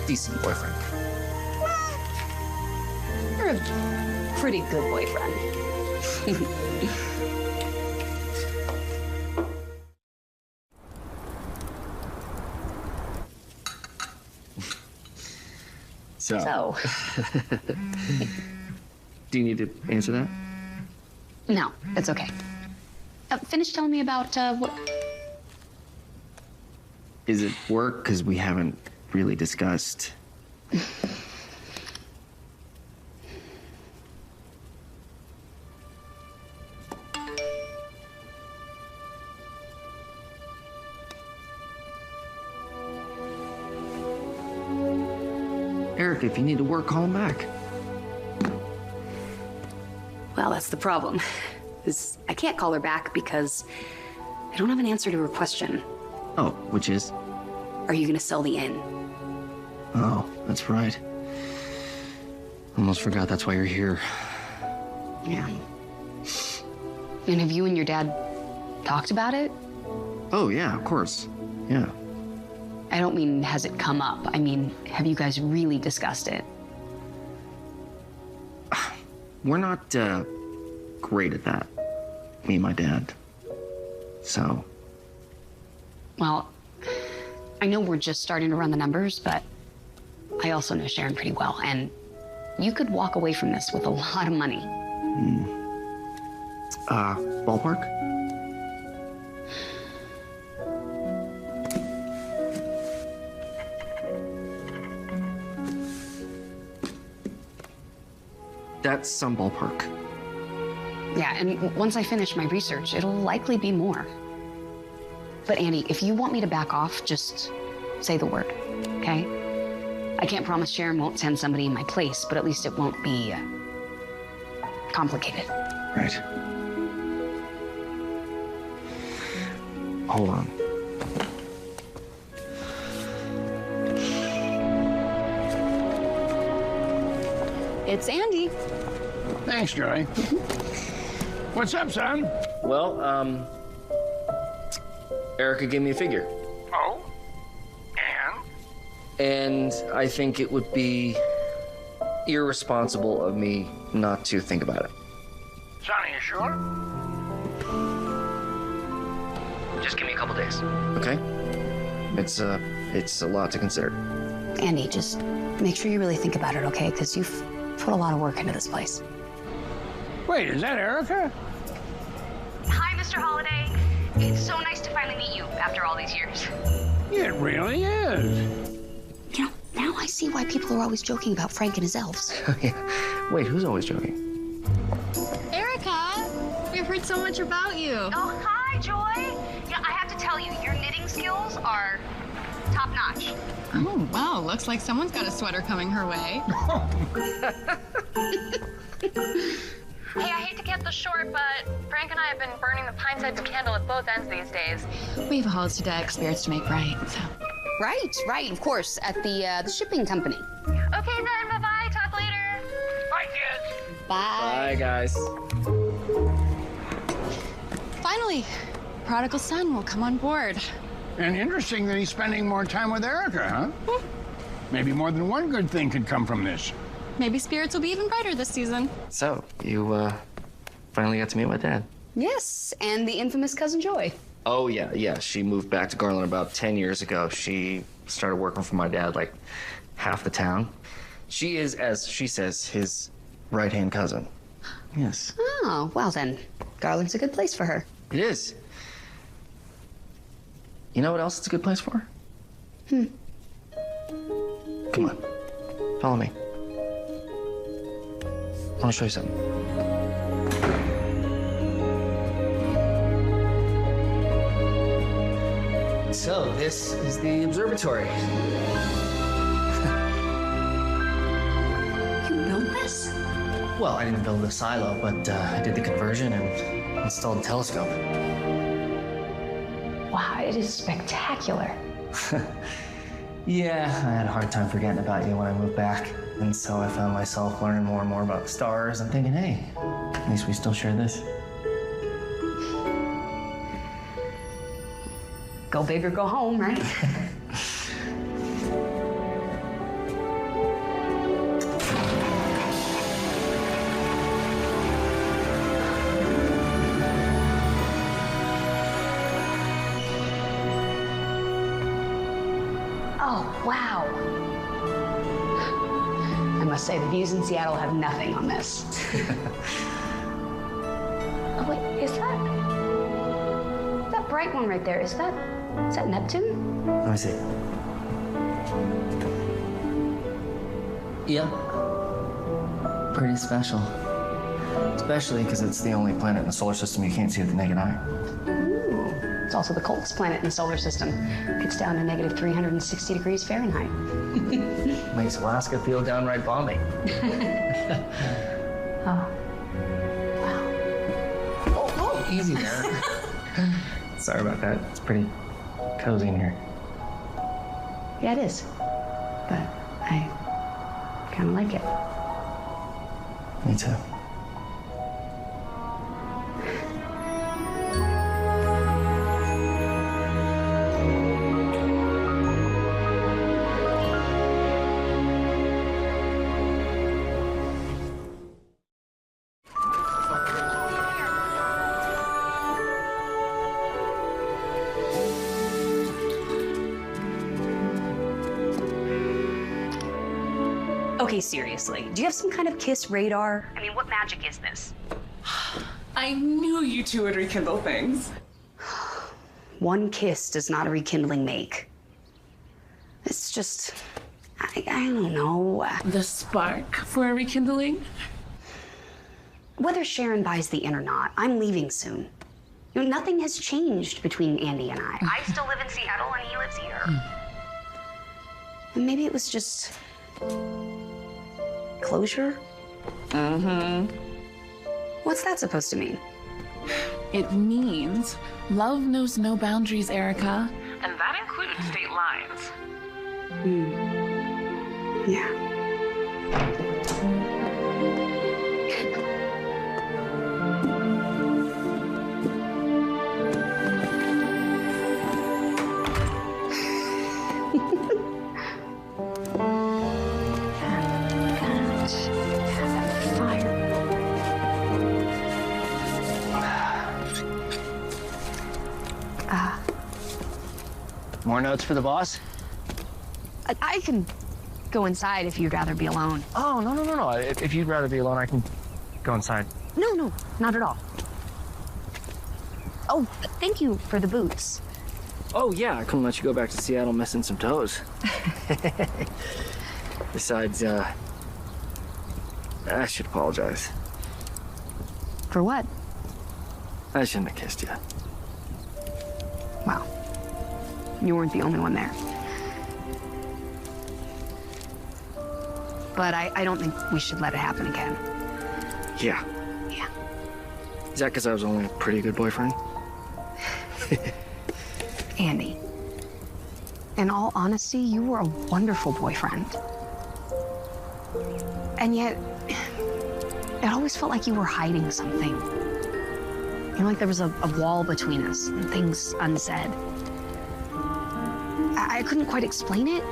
decent boyfriend. You're a pretty good boyfriend. So. Do you need to answer that? No, it's okay. Finish telling me about what... Is it work? Because we haven't really discussed. Eric, if you need to work, call him back. Well, that's the problem. I can't call her back because I don't have an answer to her question. Oh, which is? Are you gonna sell the inn? Oh, that's right. Almost forgot that's why you're here. Yeah. And have you and your dad talked about it? Oh, yeah, of course. Yeah. I don't mean has it come up. I mean, have you guys really discussed it? We're not, great at that. Me and my dad. So. Well, I know we're just starting to run the numbers, but I also know Sharon pretty well, and you could walk away from this with a lot of money. Ballpark? That's some ballpark. Yeah, and once I finish my research, it'll likely be more. But Andy, if you want me to back off, just say the word, okay? I can't promise Sharon won't send somebody in my place, but at least it won't be complicated. Right. Hold on. It's Andy. Thanks, Joey. What's up, son? Well, Erica gave me a figure. Oh? And I think it would be irresponsible of me not to think about it. Sonny, you sure? Just give me a couple days, okay? It's a lot to consider. Andy, just make sure you really think about it, okay? Because you've put a lot of work into this place. Wait, is that Erica? Hi, Mr. Holiday. It's so nice to finally meet you after all these years. It really is. You know, now I see why people are always joking about Frank and his elves. Yeah. Wait, who's always joking? Erica, we've heard so much about you. Oh, hi, Joy. Yeah, I have to tell you, your knitting skills are top-notch. Oh, wow. Looks like someone's got a sweater coming her way. Hey, I hate to cut this short, but Frank and I have been burning the pint-sized candle at both ends these days. We have a holiday spirits to make right, so. Right, of course, at the shipping company. Okay then, bye-bye. Talk later. Bye, kids. Bye, guys. Finally, prodigal son will come on board. And interesting that he's spending more time with Erica, huh? Maybe more than one good thing could come from this. Maybe spirits will be even brighter this season. So, you, finally got to meet my dad? Yes, and the infamous cousin Joy. Oh, yeah. She moved back to Garland about 10 years ago. She started working for my dad, like, half the town. She is, as she says, his right-hand cousin. Yes. Oh, well then, Garland's a good place for her. It is. You know what else it's a good place for? Come on. Follow me. I want to show you something. So, this is the observatory. You built this? Well, I didn't build the silo, but I did the conversion and installed the telescope. Wow, it is spectacular. Yeah, I had a hard time forgetting about you when I moved back. And so I found myself learning more and more about the stars and thinking, hey, at least we still share this. Go big or go home, right? Oh, wow. I must say, the views in Seattle have nothing on this. Oh, wait, is that bright one right there? Is that Neptune? Let me see. Yeah. Pretty special. Especially because it's the only planet in the solar system you can't see with the naked eye. Ooh, It's also the coldest planet in the solar system. It's down to negative 360 degrees Fahrenheit. Makes Alaska feel downright balmy. Oh. Oh, easy there. Sorry about that. It's pretty cozy in here. Yeah, it is. But I kind of like it. Me too. Okay, seriously, do you have some kind of kiss radar? I mean, what magic is this? I knew you two would rekindle things. One kiss does not a rekindling make. It's just, I don't know. The spark for a rekindling? Whether Sharon buys the in or not, I'm leaving soon. You know, nothing has changed between Andy and I. I still live in Seattle and he lives here. And maybe it was just closure? Mm-hmm. What's that supposed to mean? It means love knows no boundaries, Erica. And that includes state lines. Yeah. More notes for the boss? I can go inside if you'd rather be alone. Oh, no. If you'd rather be alone, I can go inside. No, not at all. Oh, thank you for the boots. Oh, yeah, I couldn't let you go back to Seattle missing some toes. Besides, I should apologize. For what? I shouldn't have kissed you. Well, you weren't the only one there. But I don't think we should let it happen again. Yeah. Yeah. Is that because I was only a pretty good boyfriend? Andy, in all honesty, you were a wonderful boyfriend. And yet, it always felt like you were hiding something. You know, like there was a wall between us and things unsaid. I couldn't quite explain it,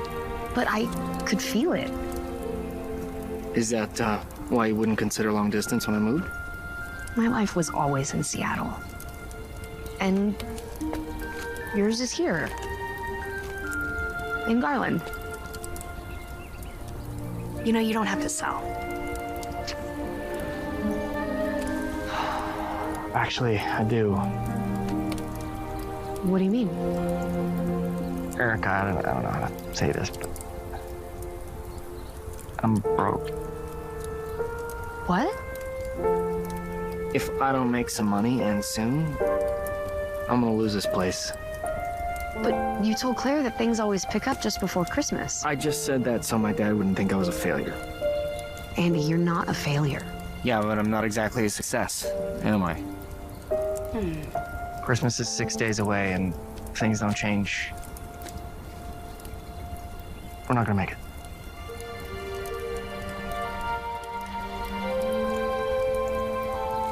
but I could feel it. Is that why you wouldn't consider long distance when I moved? My life was always in Seattle. And yours is here. In Garland. You know, you don't have to sell. Actually, I do. What do you mean? Erica, I don't know how to say this, but I'm broke. What? If I don't make some money, and soon, I'm gonna lose this place. But you told Claire that things always pick up just before Christmas. I just said that so my dad wouldn't think I was a failure. Andy, you're not a failure. Yeah, but I'm not exactly a success, am I? Christmas is 6 days away, and if things don't change, we're not gonna make it.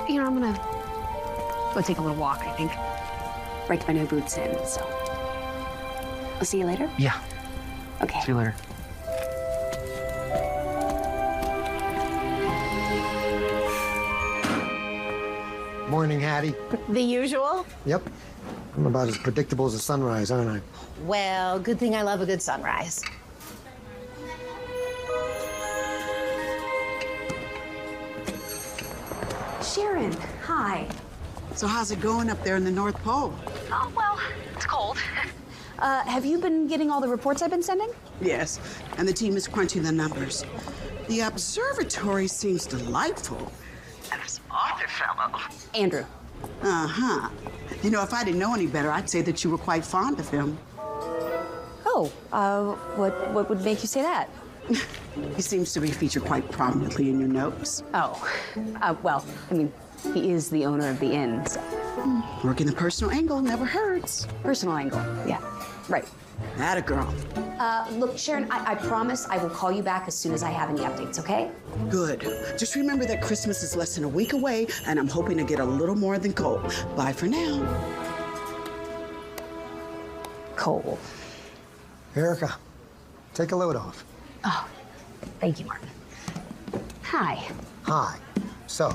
You know, I'm gonna go take a little walk, I think. Break my new boots in, so. I'll see you later? Yeah. Okay. See you later. Morning, Hattie. The usual? Yep. I'm about as predictable as a sunrise, aren't I? Well, good thing I love a good sunrise. Sharon, hi. So how's it going up there in the North Pole? Oh, well, it's cold. Have you been getting all the reports I've been sending? Yes, and the team is crunching the numbers. The observatory seems delightful. And this author fellow. Andrew. Uh-huh. You know, if I didn't know any better, I'd say that you were quite fond of him. Oh, what would make you say that? He seems to be featured quite prominently in your notes. Oh, well, I mean, he is the owner of the inn, so. Working the personal angle never hurts. Personal angle, yeah, right. Atta girl. Look, Sharon, I promise I will call you back as soon as I have any updates, okay? Good. Just remember that Christmas is less than a week away, and I'm hoping to get a little more than Cole. Bye for now. Cole. Erica, take a load off. Oh, thank you, Martin. Hi. Hi. So,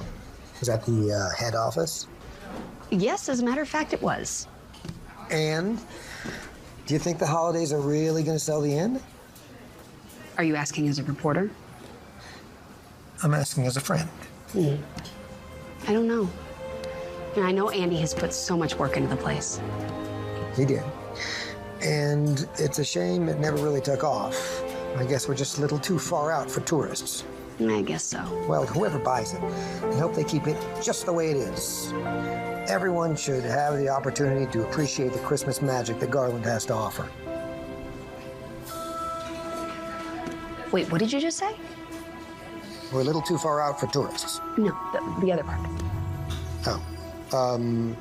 was that the head office? Yes, as a matter of fact, it was. And do you think the holidays are really going to sell the inn? Are you asking as a reporter? I'm asking as a friend. I don't know. And I know Andy has put so much work into the place. He did. And it's a shame it never really took off. I guess we're just a little too far out for tourists. I guess so. Well, whoever buys it, I hope they keep it just the way it is. Everyone should have the opportunity to appreciate the Christmas magic that Garland has to offer. Wait, what did you just say? We're a little too far out for tourists. No, the other part. Oh.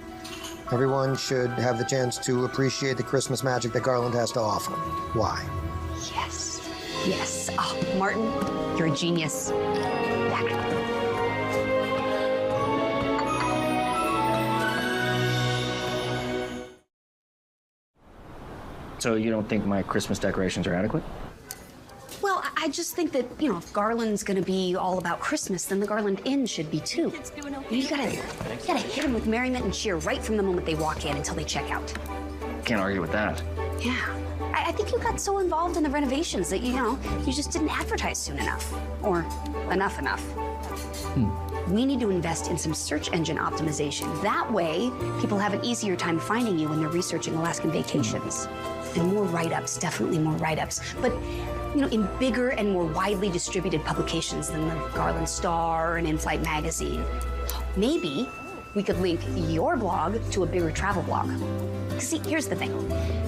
Everyone should have the chance to appreciate the Christmas magic that Garland has to offer. Why? Yes. Yes. Oh, Martin, you're a genius. Back. So you don't think my Christmas decorations are adequate? Well, I just think that, you know, if Garland's gonna be all about Christmas, then the Garland Inn should be too. You gotta hit them with merriment and cheer right from the moment they walk in until they check out. Can't argue with that. Yeah. I think you got so involved in the renovations that, you know, you just didn't advertise soon enough. Or enough. We need to invest in some search engine optimization. That way, people have an easier time finding you when they're researching Alaskan vacations. And more write-ups, definitely more write-ups. But, you know, in bigger and more widely distributed publications than the Garland Star and In-Flight magazine. Maybe we could link your blog to a bigger travel blog. See, here's the thing.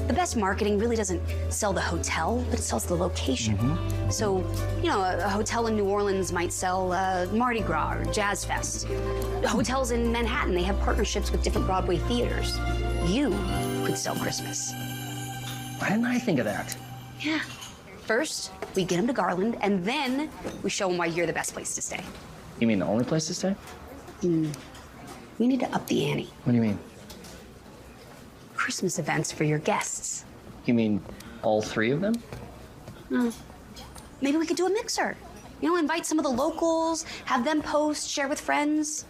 The best marketing really doesn't sell the hotel, but it sells the location. So, you know, a hotel in New Orleans might sell Mardi Gras or Jazz Fest. Hotels in Manhattan, they have partnerships with different Broadway theaters. You could sell Christmas. Why didn't I think of that? Yeah. First, we get them to Garland, and then we show them why you're the best place to stay. You mean the only place to stay? We need to up the ante. What do you mean? Christmas events for your guests. You mean all three of them? Maybe we could do a mixer. You know, invite some of the locals, have them post, share with friends.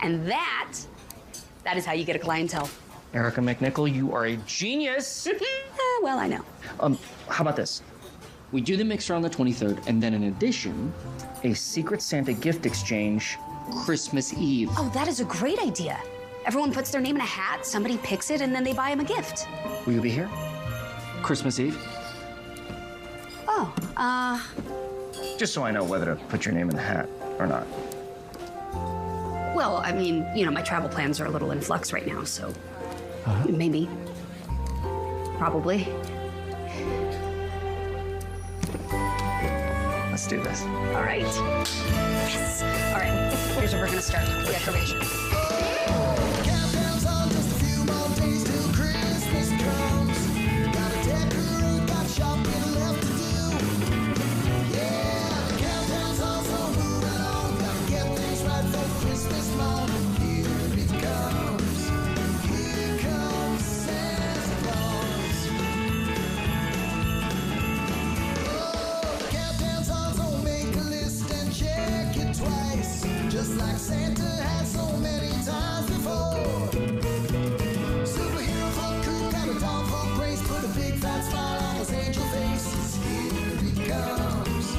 And that is how you get a clientele. Erica McNichol, you are a genius. Well, I know. How about this? We do the mixer on the 23rd, and then in addition, a Secret Santa gift exchange Christmas Eve. Oh, that is a great idea. Everyone puts their name in a hat, somebody picks it, and then they buy him a gift. Will you be here? Christmas Eve? Oh, Just so I know whether to put your name in the hat or not. well, I mean, you know, my travel plans are a little in flux right now, so maybe. Probably. Let's do this. All right. Yes. All right. Here's where we're gonna start. Decorations. Just like Santa had so many times before. Superhero club crew got a doll for grace, put a big fat smile on his angel faces. Here he comes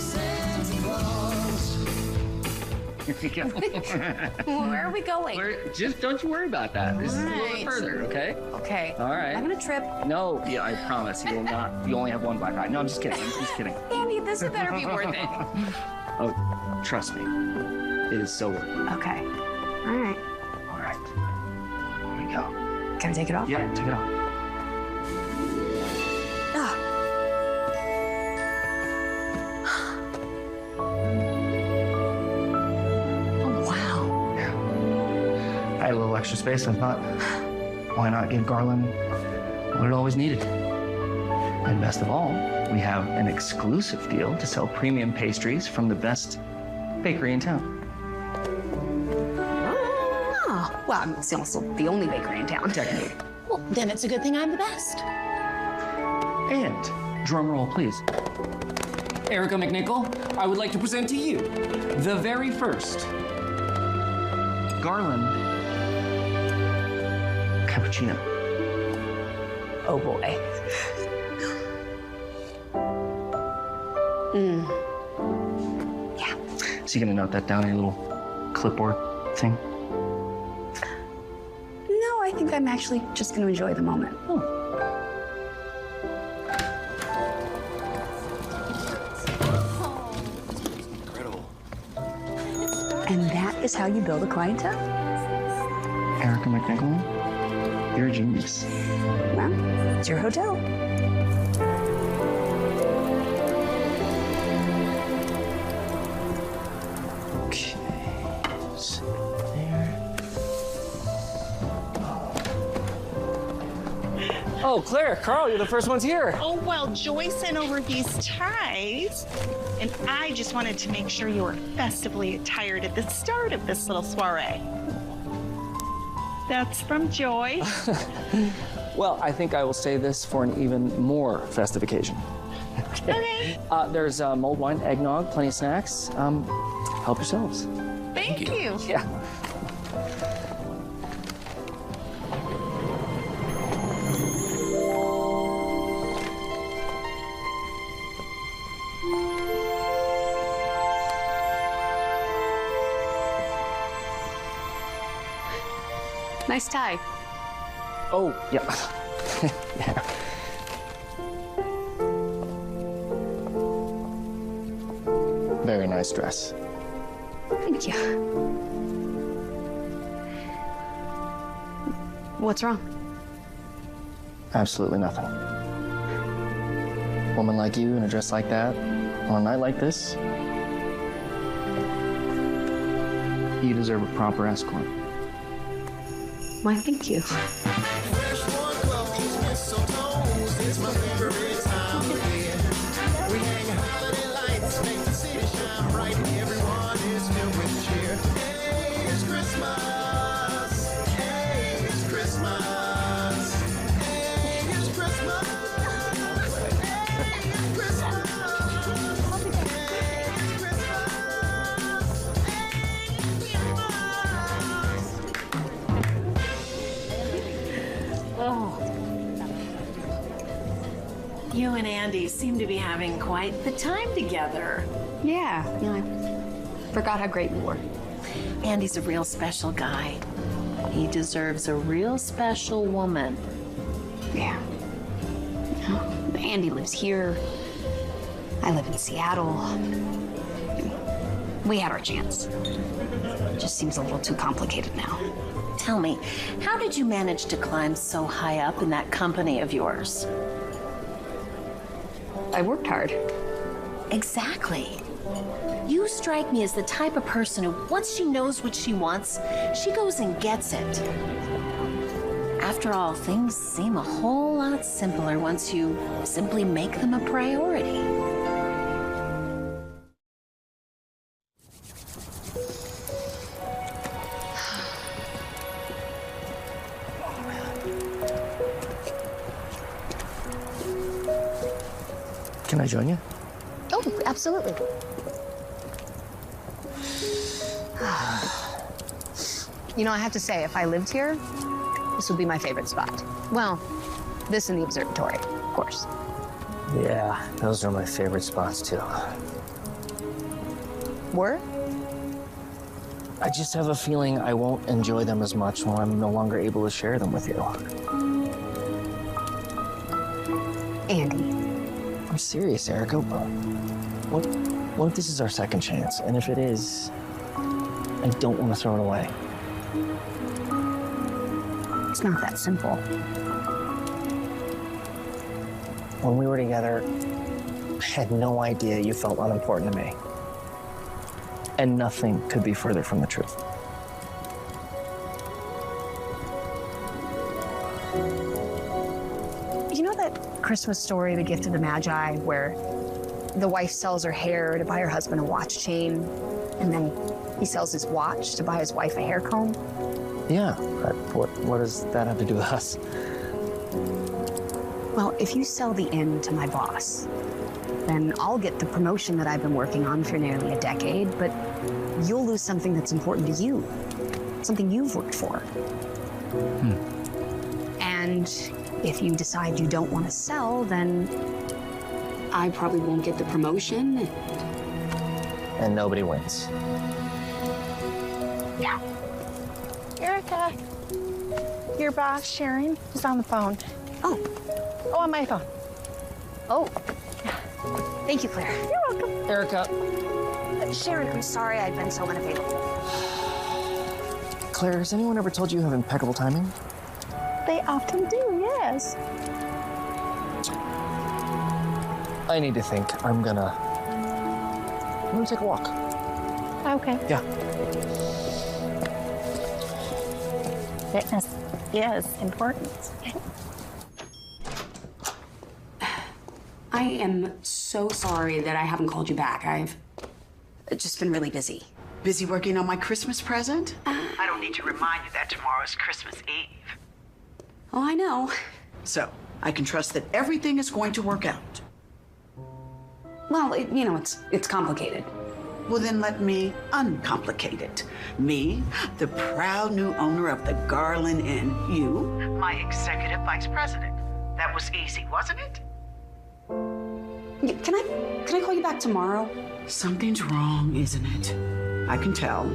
Santa Claus. Where are we going? Just don't you worry about that. This is a little bit further, okay? Okay. All right. I'm gonna trip. No, yeah, I promise you will not. You only have one black eye. No, I'm just kidding. I'm just kidding. Andy, this had better be worth it. Oh, trust me. It is so worth it. Okay. All right. All right. Here we go. Can I take it off? Yeah, take it off. Ah. Oh, wow. Yeah. I had a little extra space. I thought, why not give Garland what it always needed? And best of all, we have an exclusive deal to sell premium pastries from the best bakery in town. Oh, well, it's also the only bakery in town. Technically. Well, then it's a good thing I'm the best. And, drum roll, please. Erica McNichol, I would like to present to you the very first Garland cappuccino. Oh, boy. Yeah. So you gonna note that down in your little clipboard thing? No, I think I'm actually just going to enjoy the moment. Incredible. And that is how you build a clientele? Erica McNichol, you're a genius. Well, it's your hotel. Okay. Sit there. Oh, Claire, Carl, you're the first ones here. Oh, well, Joy sent over these ties, and I just wanted to make sure you were festively attired at the start of this little soiree. That's from Joy. Well, I think I will say this for an even more festive occasion. Okay. There's mulled wine, eggnog, plenty of snacks. Help yourselves. Thank you. Yeah. Nice tie. Oh, yeah. Yeah. Very nice dress. Thank you. What's wrong? Absolutely nothing. A woman like you in a dress like that, on a night like this, you deserve a proper escort. Why, thank you. It's my favorite time of year. We hang holiday lights, make the city shine bright, and everyone is filled with cheer. Hey, it's Christmas. Hey, it's Christmas. Hey, it's Christmas. Hey, it's Christmas. You and Andy seem to be having quite the time together. Yeah, I forgot how great we were. Andy's a real special guy. He deserves a real special woman. Yeah. Andy lives here. I live in Seattle. We had our chance. Just seems a little too complicated now. Tell me, how did you manage to climb so high up in that company of yours? I worked hard. Exactly. You strike me as the type of person who, once she knows what she wants, she goes and gets it. After all, things seem a whole lot simpler once you simply make them a priority. Can I join you? Oh, absolutely. You know, I have to say, if I lived here, this would be my favorite spot. Well, this and the observatory, of course. Yeah, those are my favorite spots too. Were? I just have a feeling I won't enjoy them as much when I'm no longer able to share them with you. Andy. I'm serious, Erica. What if this is our second chance? And if it is, I don't want to throw it away. It's not that simple. When we were together, I had no idea you felt unimportant to me. And nothing could be further from the truth. You know that Christmas story, The Gift of the Magi, where the wife sells her hair to buy her husband a watch chain, and then he sells his watch to buy his wife a hair comb? Yeah, but what does that have to do with us? Well, if you sell the inn to my boss, then I'll get the promotion that I've been working on for nearly a decade, but you'll lose something that's important to you, something you've worked for. And if you decide you don't want to sell, then I probably won't get the promotion. And nobody wins. Yeah. Erica, your boss, Sharon, is on the phone. Oh, on my phone. Oh. Thank you, Claire. You're welcome. Erica. Sharon, I'm sorry I've been so unavailable. Claire, has anyone ever told you you have impeccable timing? They often do, yes. I need to think. I'm gonna take a walk. Okay. Yeah. Fitness is important. I am so sorry that I haven't called you back. I've just been really busy. Busy working on my Christmas present? I don't need to remind you that tomorrow's Christmas Eve. Oh, I know. So, I can trust that everything is going to work out. Well, it's complicated. Well, then let me uncomplicate it. Me, the proud new owner of the Garland Inn. You, my executive vice president. That was easy, wasn't it? Can I call you back tomorrow? Something's wrong, isn't it? I can tell.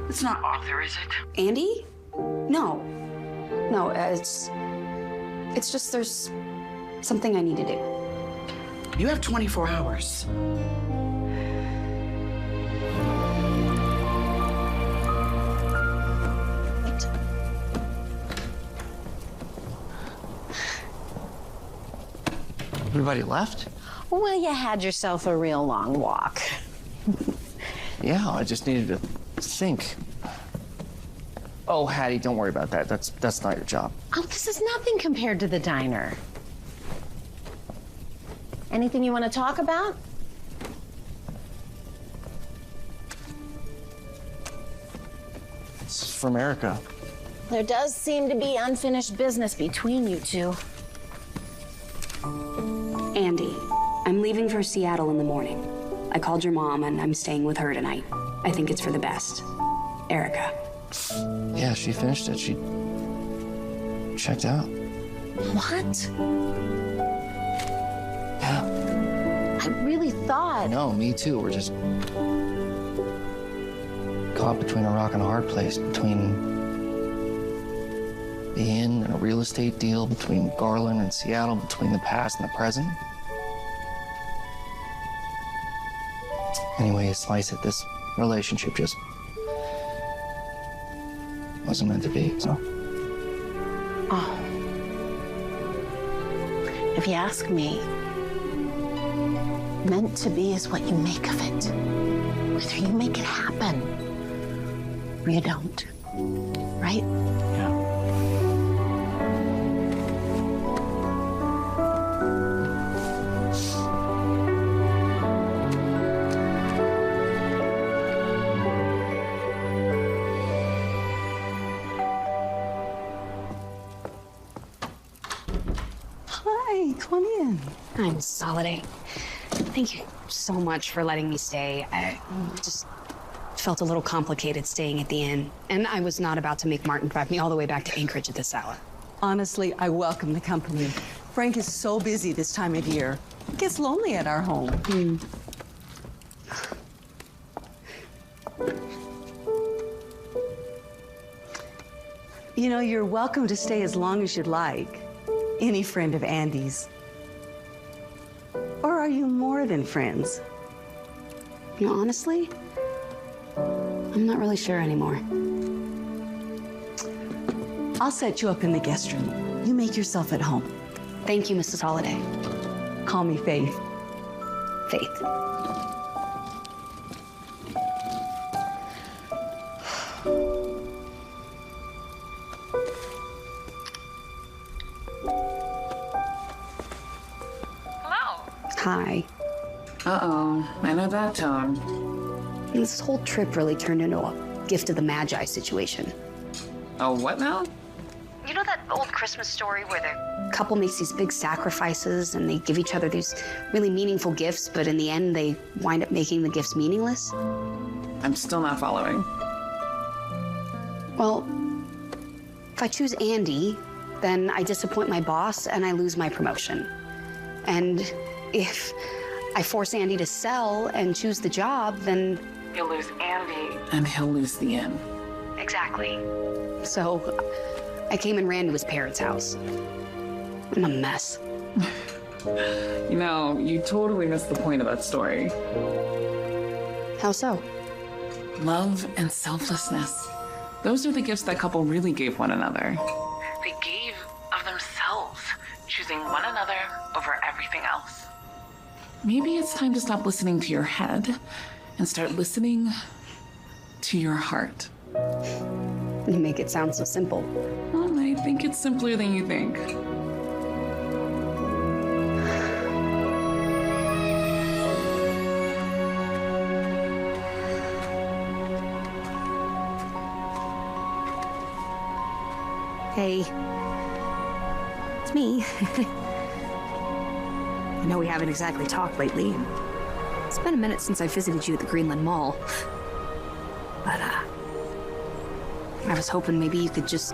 It's not Arthur, is it? Andy? No. No, it's just there's something I need to do. You have 24 hours. Everybody left? Well, you had yourself a real long walk. Yeah, I just needed to think. Oh, Hattie, don't worry about that. That's not your job. Oh, this is nothing compared to the diner. Anything you want to talk about? It's from Erica. There does seem to be unfinished business between you two. Andy, I'm leaving for Seattle in the morning. I called your mom and I'm staying with her tonight. I think it's for the best. Erica. Yeah, she finished it. She checked out. What? Yeah. I really thought. No, me too. We're just caught between a rock and a hard place, between the inn and a real estate deal, between Garland and Seattle, between the past and the present. Anyway, you slice it, this relationship just wasn't meant to be, so. Oh. If you ask me, meant to be is what you make of it. Whether you make it happen or you don't. Right? Yeah. Hi, come on in. I'm Soliday. Thank you so much for letting me stay. I just felt a little complicated staying at the inn, and I was not about to make Martin drive me all the way back to Anchorage at this hour. Honestly, I welcome the company. Frank is so busy this time of year. It gets lonely at our home. You know, you're welcome to stay as long as you'd like. Any friend of Andy's. Or are you more than friends? You know, honestly, I'm not really sure anymore. I'll set you up in the guest room. You make yourself at home. Thank you, Mrs. Holiday. Call me Faith. Faith. Hi. Uh-oh, I know that tone. This whole trip really turned into a gift of the Magi situation. Oh, what now? You know that old Christmas story where the couple makes these big sacrifices and they give each other these really meaningful gifts, but in the end they wind up making the gifts meaningless? I'm still not following. Well, if I choose Andy, then I disappoint my boss and I lose my promotion. And if I force Andy to sell and choose the job, then you'll lose Andy. And he'll lose the inn. Exactly. So I came and ran to his parents' house. I'm a mess. You know, you totally missed the point of that story. How so? Love and selflessness. Those are the gifts that couple really gave one another. They gave of themselves, choosing one another over everything else. Maybe it's time to stop listening to your head and start listening to your heart. You make it sound so simple. Well, I think it's simpler than you think. Hey. It's me. I know we haven't exactly talked lately. It's been a minute since I visited you at the Greenland Mall. But, I was hoping maybe you could just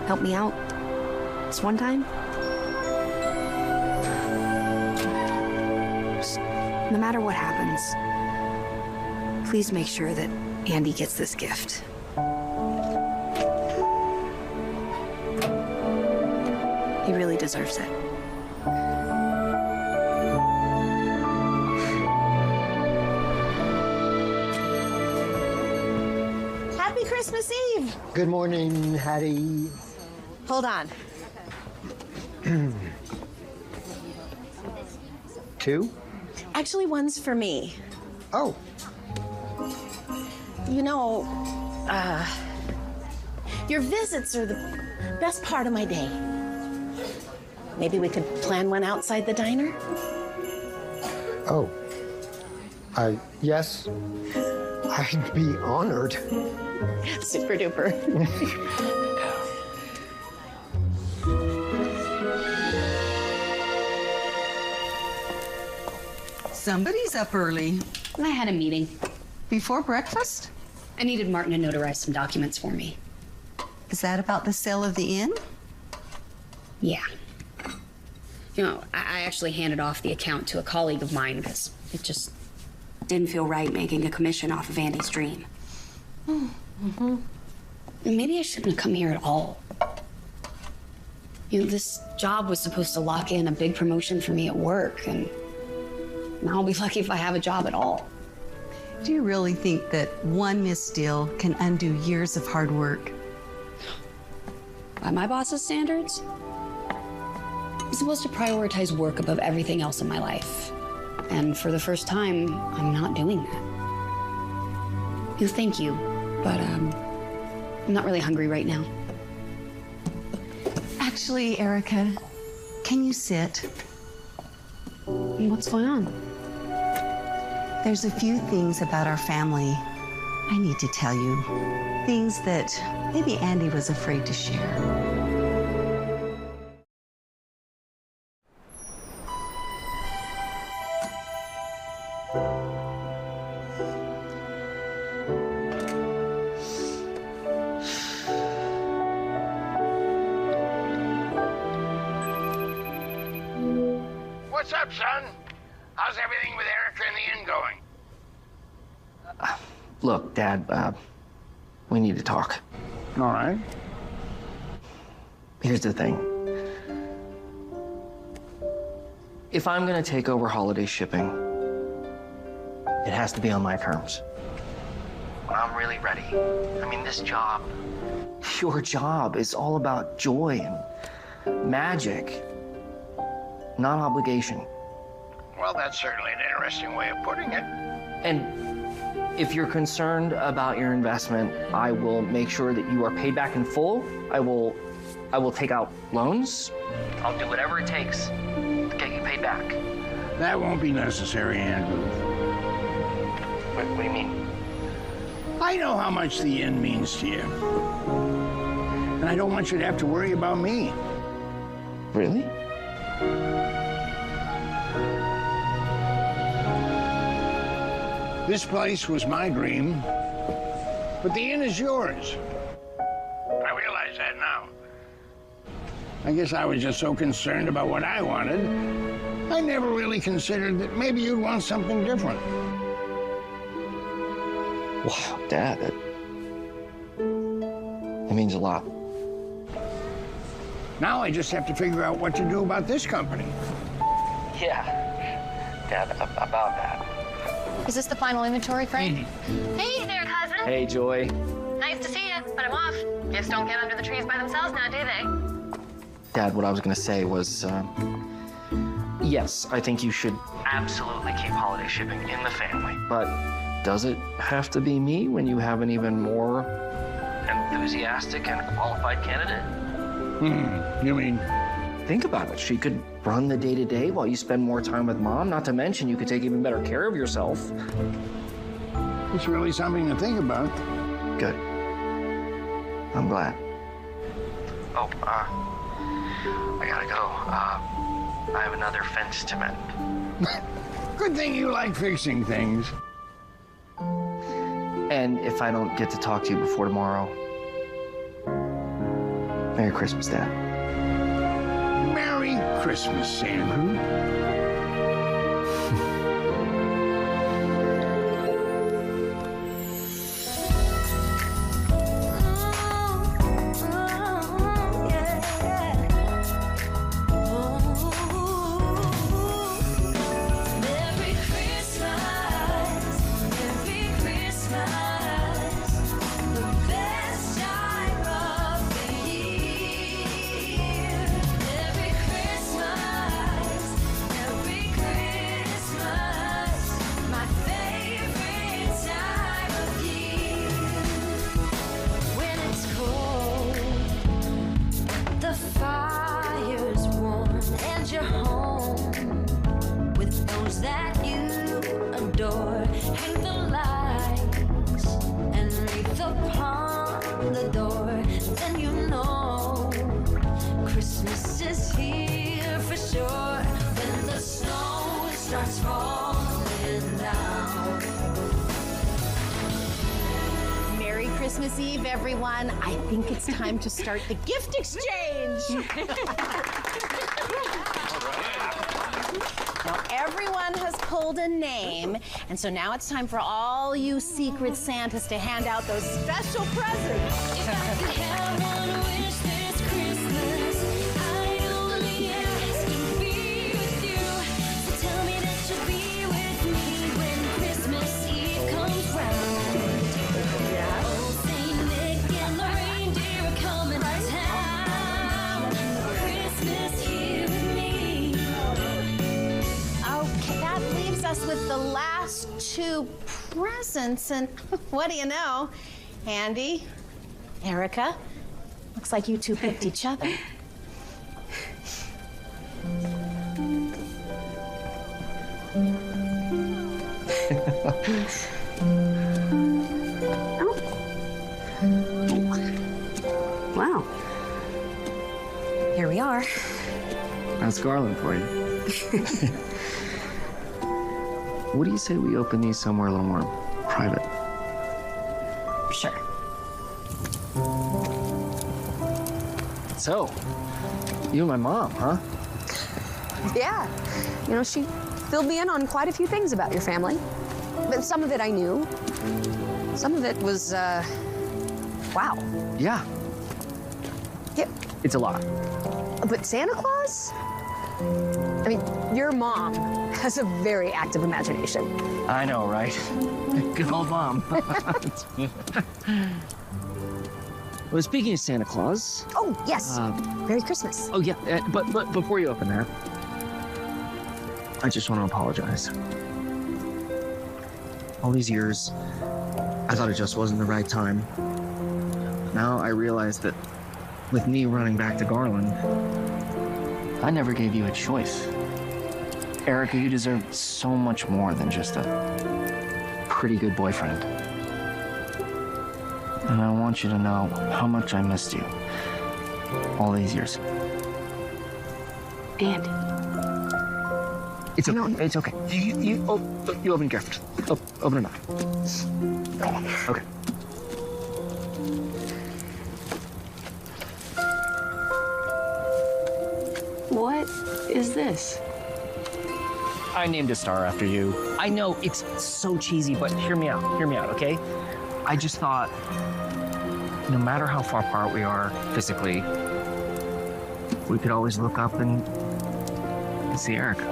help me out this one time. Just, no matter what happens, please make sure that Andy gets this gift. He really deserves it. Happy Christmas Eve. Good morning, Hattie. Hold on. 2? Actually, one's for me. Oh. You know, your visits are the best part of my day. Maybe we could plan one outside the diner? Oh. Yes. I'd be honored. Super duper. Somebody's up early. I had a meeting. Before breakfast? I needed Martin to notarize some documents for me. Is that about the sale of the inn? Yeah. You know, I actually handed off the account to a colleague of mine because it just didn't feel right making a commission off of Andy's dream. Mm-hmm. Maybe I shouldn't have come here at all. You know, this job was supposed to lock in a big promotion for me at work, and now I'll be lucky if I have a job at all. Do you really think that one missed deal can undo years of hard work? By my boss's standards, I'm supposed to prioritize work above everything else in my life. And for the first time, I'm not doing that. You know, thank you, but I'm not really hungry right now. Actually, Erica, can you sit? What's going on? There's a few things about our family I need to tell you. Things that maybe Andy was afraid to share. What's up, son? How's everything with Erica and the inn going? Look, Dad, we need to talk. All right. Here's the thing. If I'm gonna take over holiday shipping, it has to be on my terms. When I'm really ready. I mean, this job, your job is all about joy and magic, not obligation. Well, that's certainly an interesting way of putting it. And if you're concerned about your investment, I will make sure that you are paid back in full. I will take out loans. I'll do whatever it takes to get you paid back. That won't be necessary, Andrew. What do you mean? I know how much the inn means to you. And I don't want you to have to worry about me. Really? This place was my dream, but the inn is yours. I realize that now. I guess I was just so concerned about what I wanted, I never really considered that maybe you'd want something different. Wow, Dad, that means a lot. Now I just have to figure out what to do about this company. Yeah, Dad, about that. Is this the final inventory, Frank? Hey there, cousin. Hey, Joy. Nice to see you, but I'm off. Gifts don't get under the trees by themselves now, do they? Dad, what I was gonna say was, yes, I think you should absolutely keep holiday shipping in the family. But does it have to be me when you have an even more enthusiastic and qualified candidate? You mean? Think about it. She could run the day-to-day while you spend more time with Mom. Not to mention, you could take even better care of yourself. It's really something to think about. Good. I'm glad. Oh, I gotta go. I have another fence to mend. Good thing you like fixing things. And if I don't get to talk to you before tomorrow, Merry Christmas, Dad. Merry Christmas, Andrew. Christmas Eve, everyone. I think it's time to start the gift exchange. Now, everyone has pulled a name, and so now it's time for all you Secret Santas to hand out those special presents. If I could have one wish this Christmas, I only ask to be with you. So tell me that you'll be with me when Christmas Eve comes round. With the last two presents, and what do you know, Andy, Erica, looks like you two picked each other. Wow. Here we are. That's garland for you. What do you say we open these somewhere a little more private? Sure. So, you and my mom, huh? Yeah. You know, she filled me in on quite a few things about your family. But some of it I knew. Some of it was, wow. Yeah. Yeah. It's a lot. But Santa Claus? I mean, your mom has a very active imagination. I know, right? Good old Mom. Well, speaking of Santa Claus. Oh, yes. Merry Christmas. Oh, yeah. But before you open that, I just want to apologize. All these years, I thought it just wasn't the right time. Now I realize that with me running back to Garland, I never gave you a choice. Erica, you deserve so much more than just a pretty good boyfriend. And I want you to know how much I missed you all these years. Andy. It's okay. It's okay. You open your gift. Open it up. Okay. What is this? I named a star after you. I know it's so cheesy, but hear me out, okay? I just thought, no matter how far apart we are physically, we could always look up and see Erica.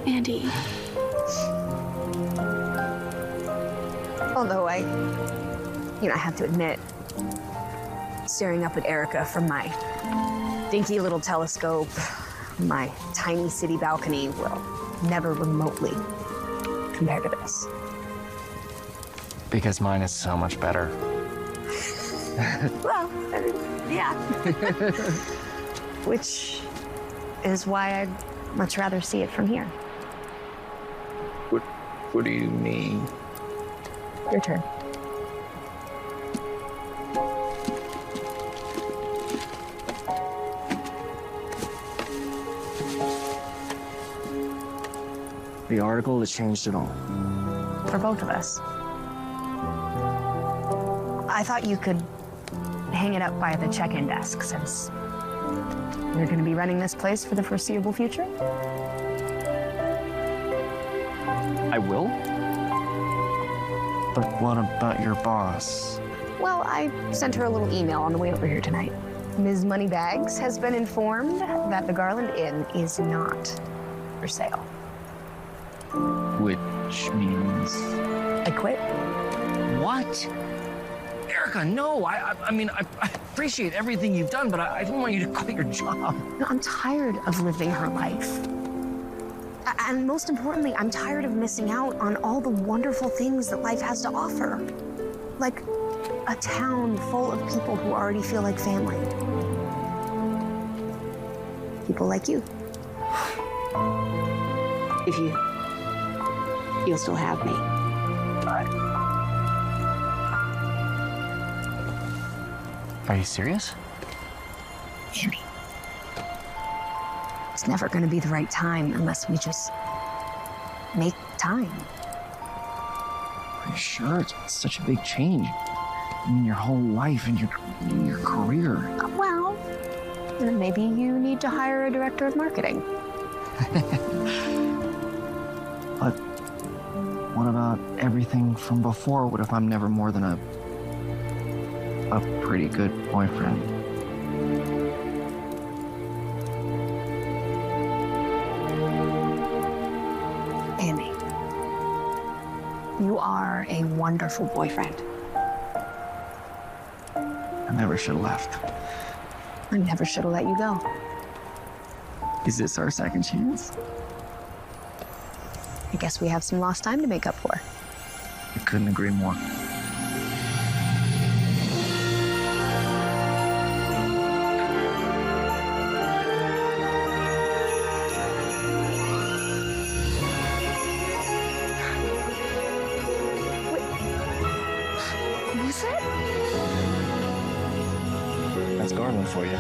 Andy. Although I have to admit, staring up at Erica from my dinky little telescope, my tiny city balcony will never remotely compare to this. Because mine is so much better. Well, yeah. Which is why I'd much rather see it from here. What do you mean? Your turn. The article that changed it all. For both of us. I thought you could hang it up by the check-in desk since you're going to be running this place for the foreseeable future. I will? But what about your boss? Well, I sent her a little email on the way over here tonight. Ms. Moneybags has been informed that the Garland Inn is not for sale. Which means... I quit. What? Erica, no. I mean, I appreciate everything you've done, but I don't want you to quit your job. No, I'm tired of living her life. And most importantly, I'm tired of missing out on all the wonderful things that life has to offer. Like a town full of people who already feel like family. People like you. If you'll still have me. Are you serious? Andy. It's never going to be the right time unless we just make time. Are you sure? It's such a big change. I mean, your whole life and your career. Well, maybe you need to hire a director of marketing. But what about everything from before? What if I'm never more than a pretty good boyfriend? Andy, you are a wonderful boyfriend. I never should have left. I never should have let you go. Is this our second chance? I guess we have some lost time to make up for. I couldn't agree more. Who's it? That's Garland for you.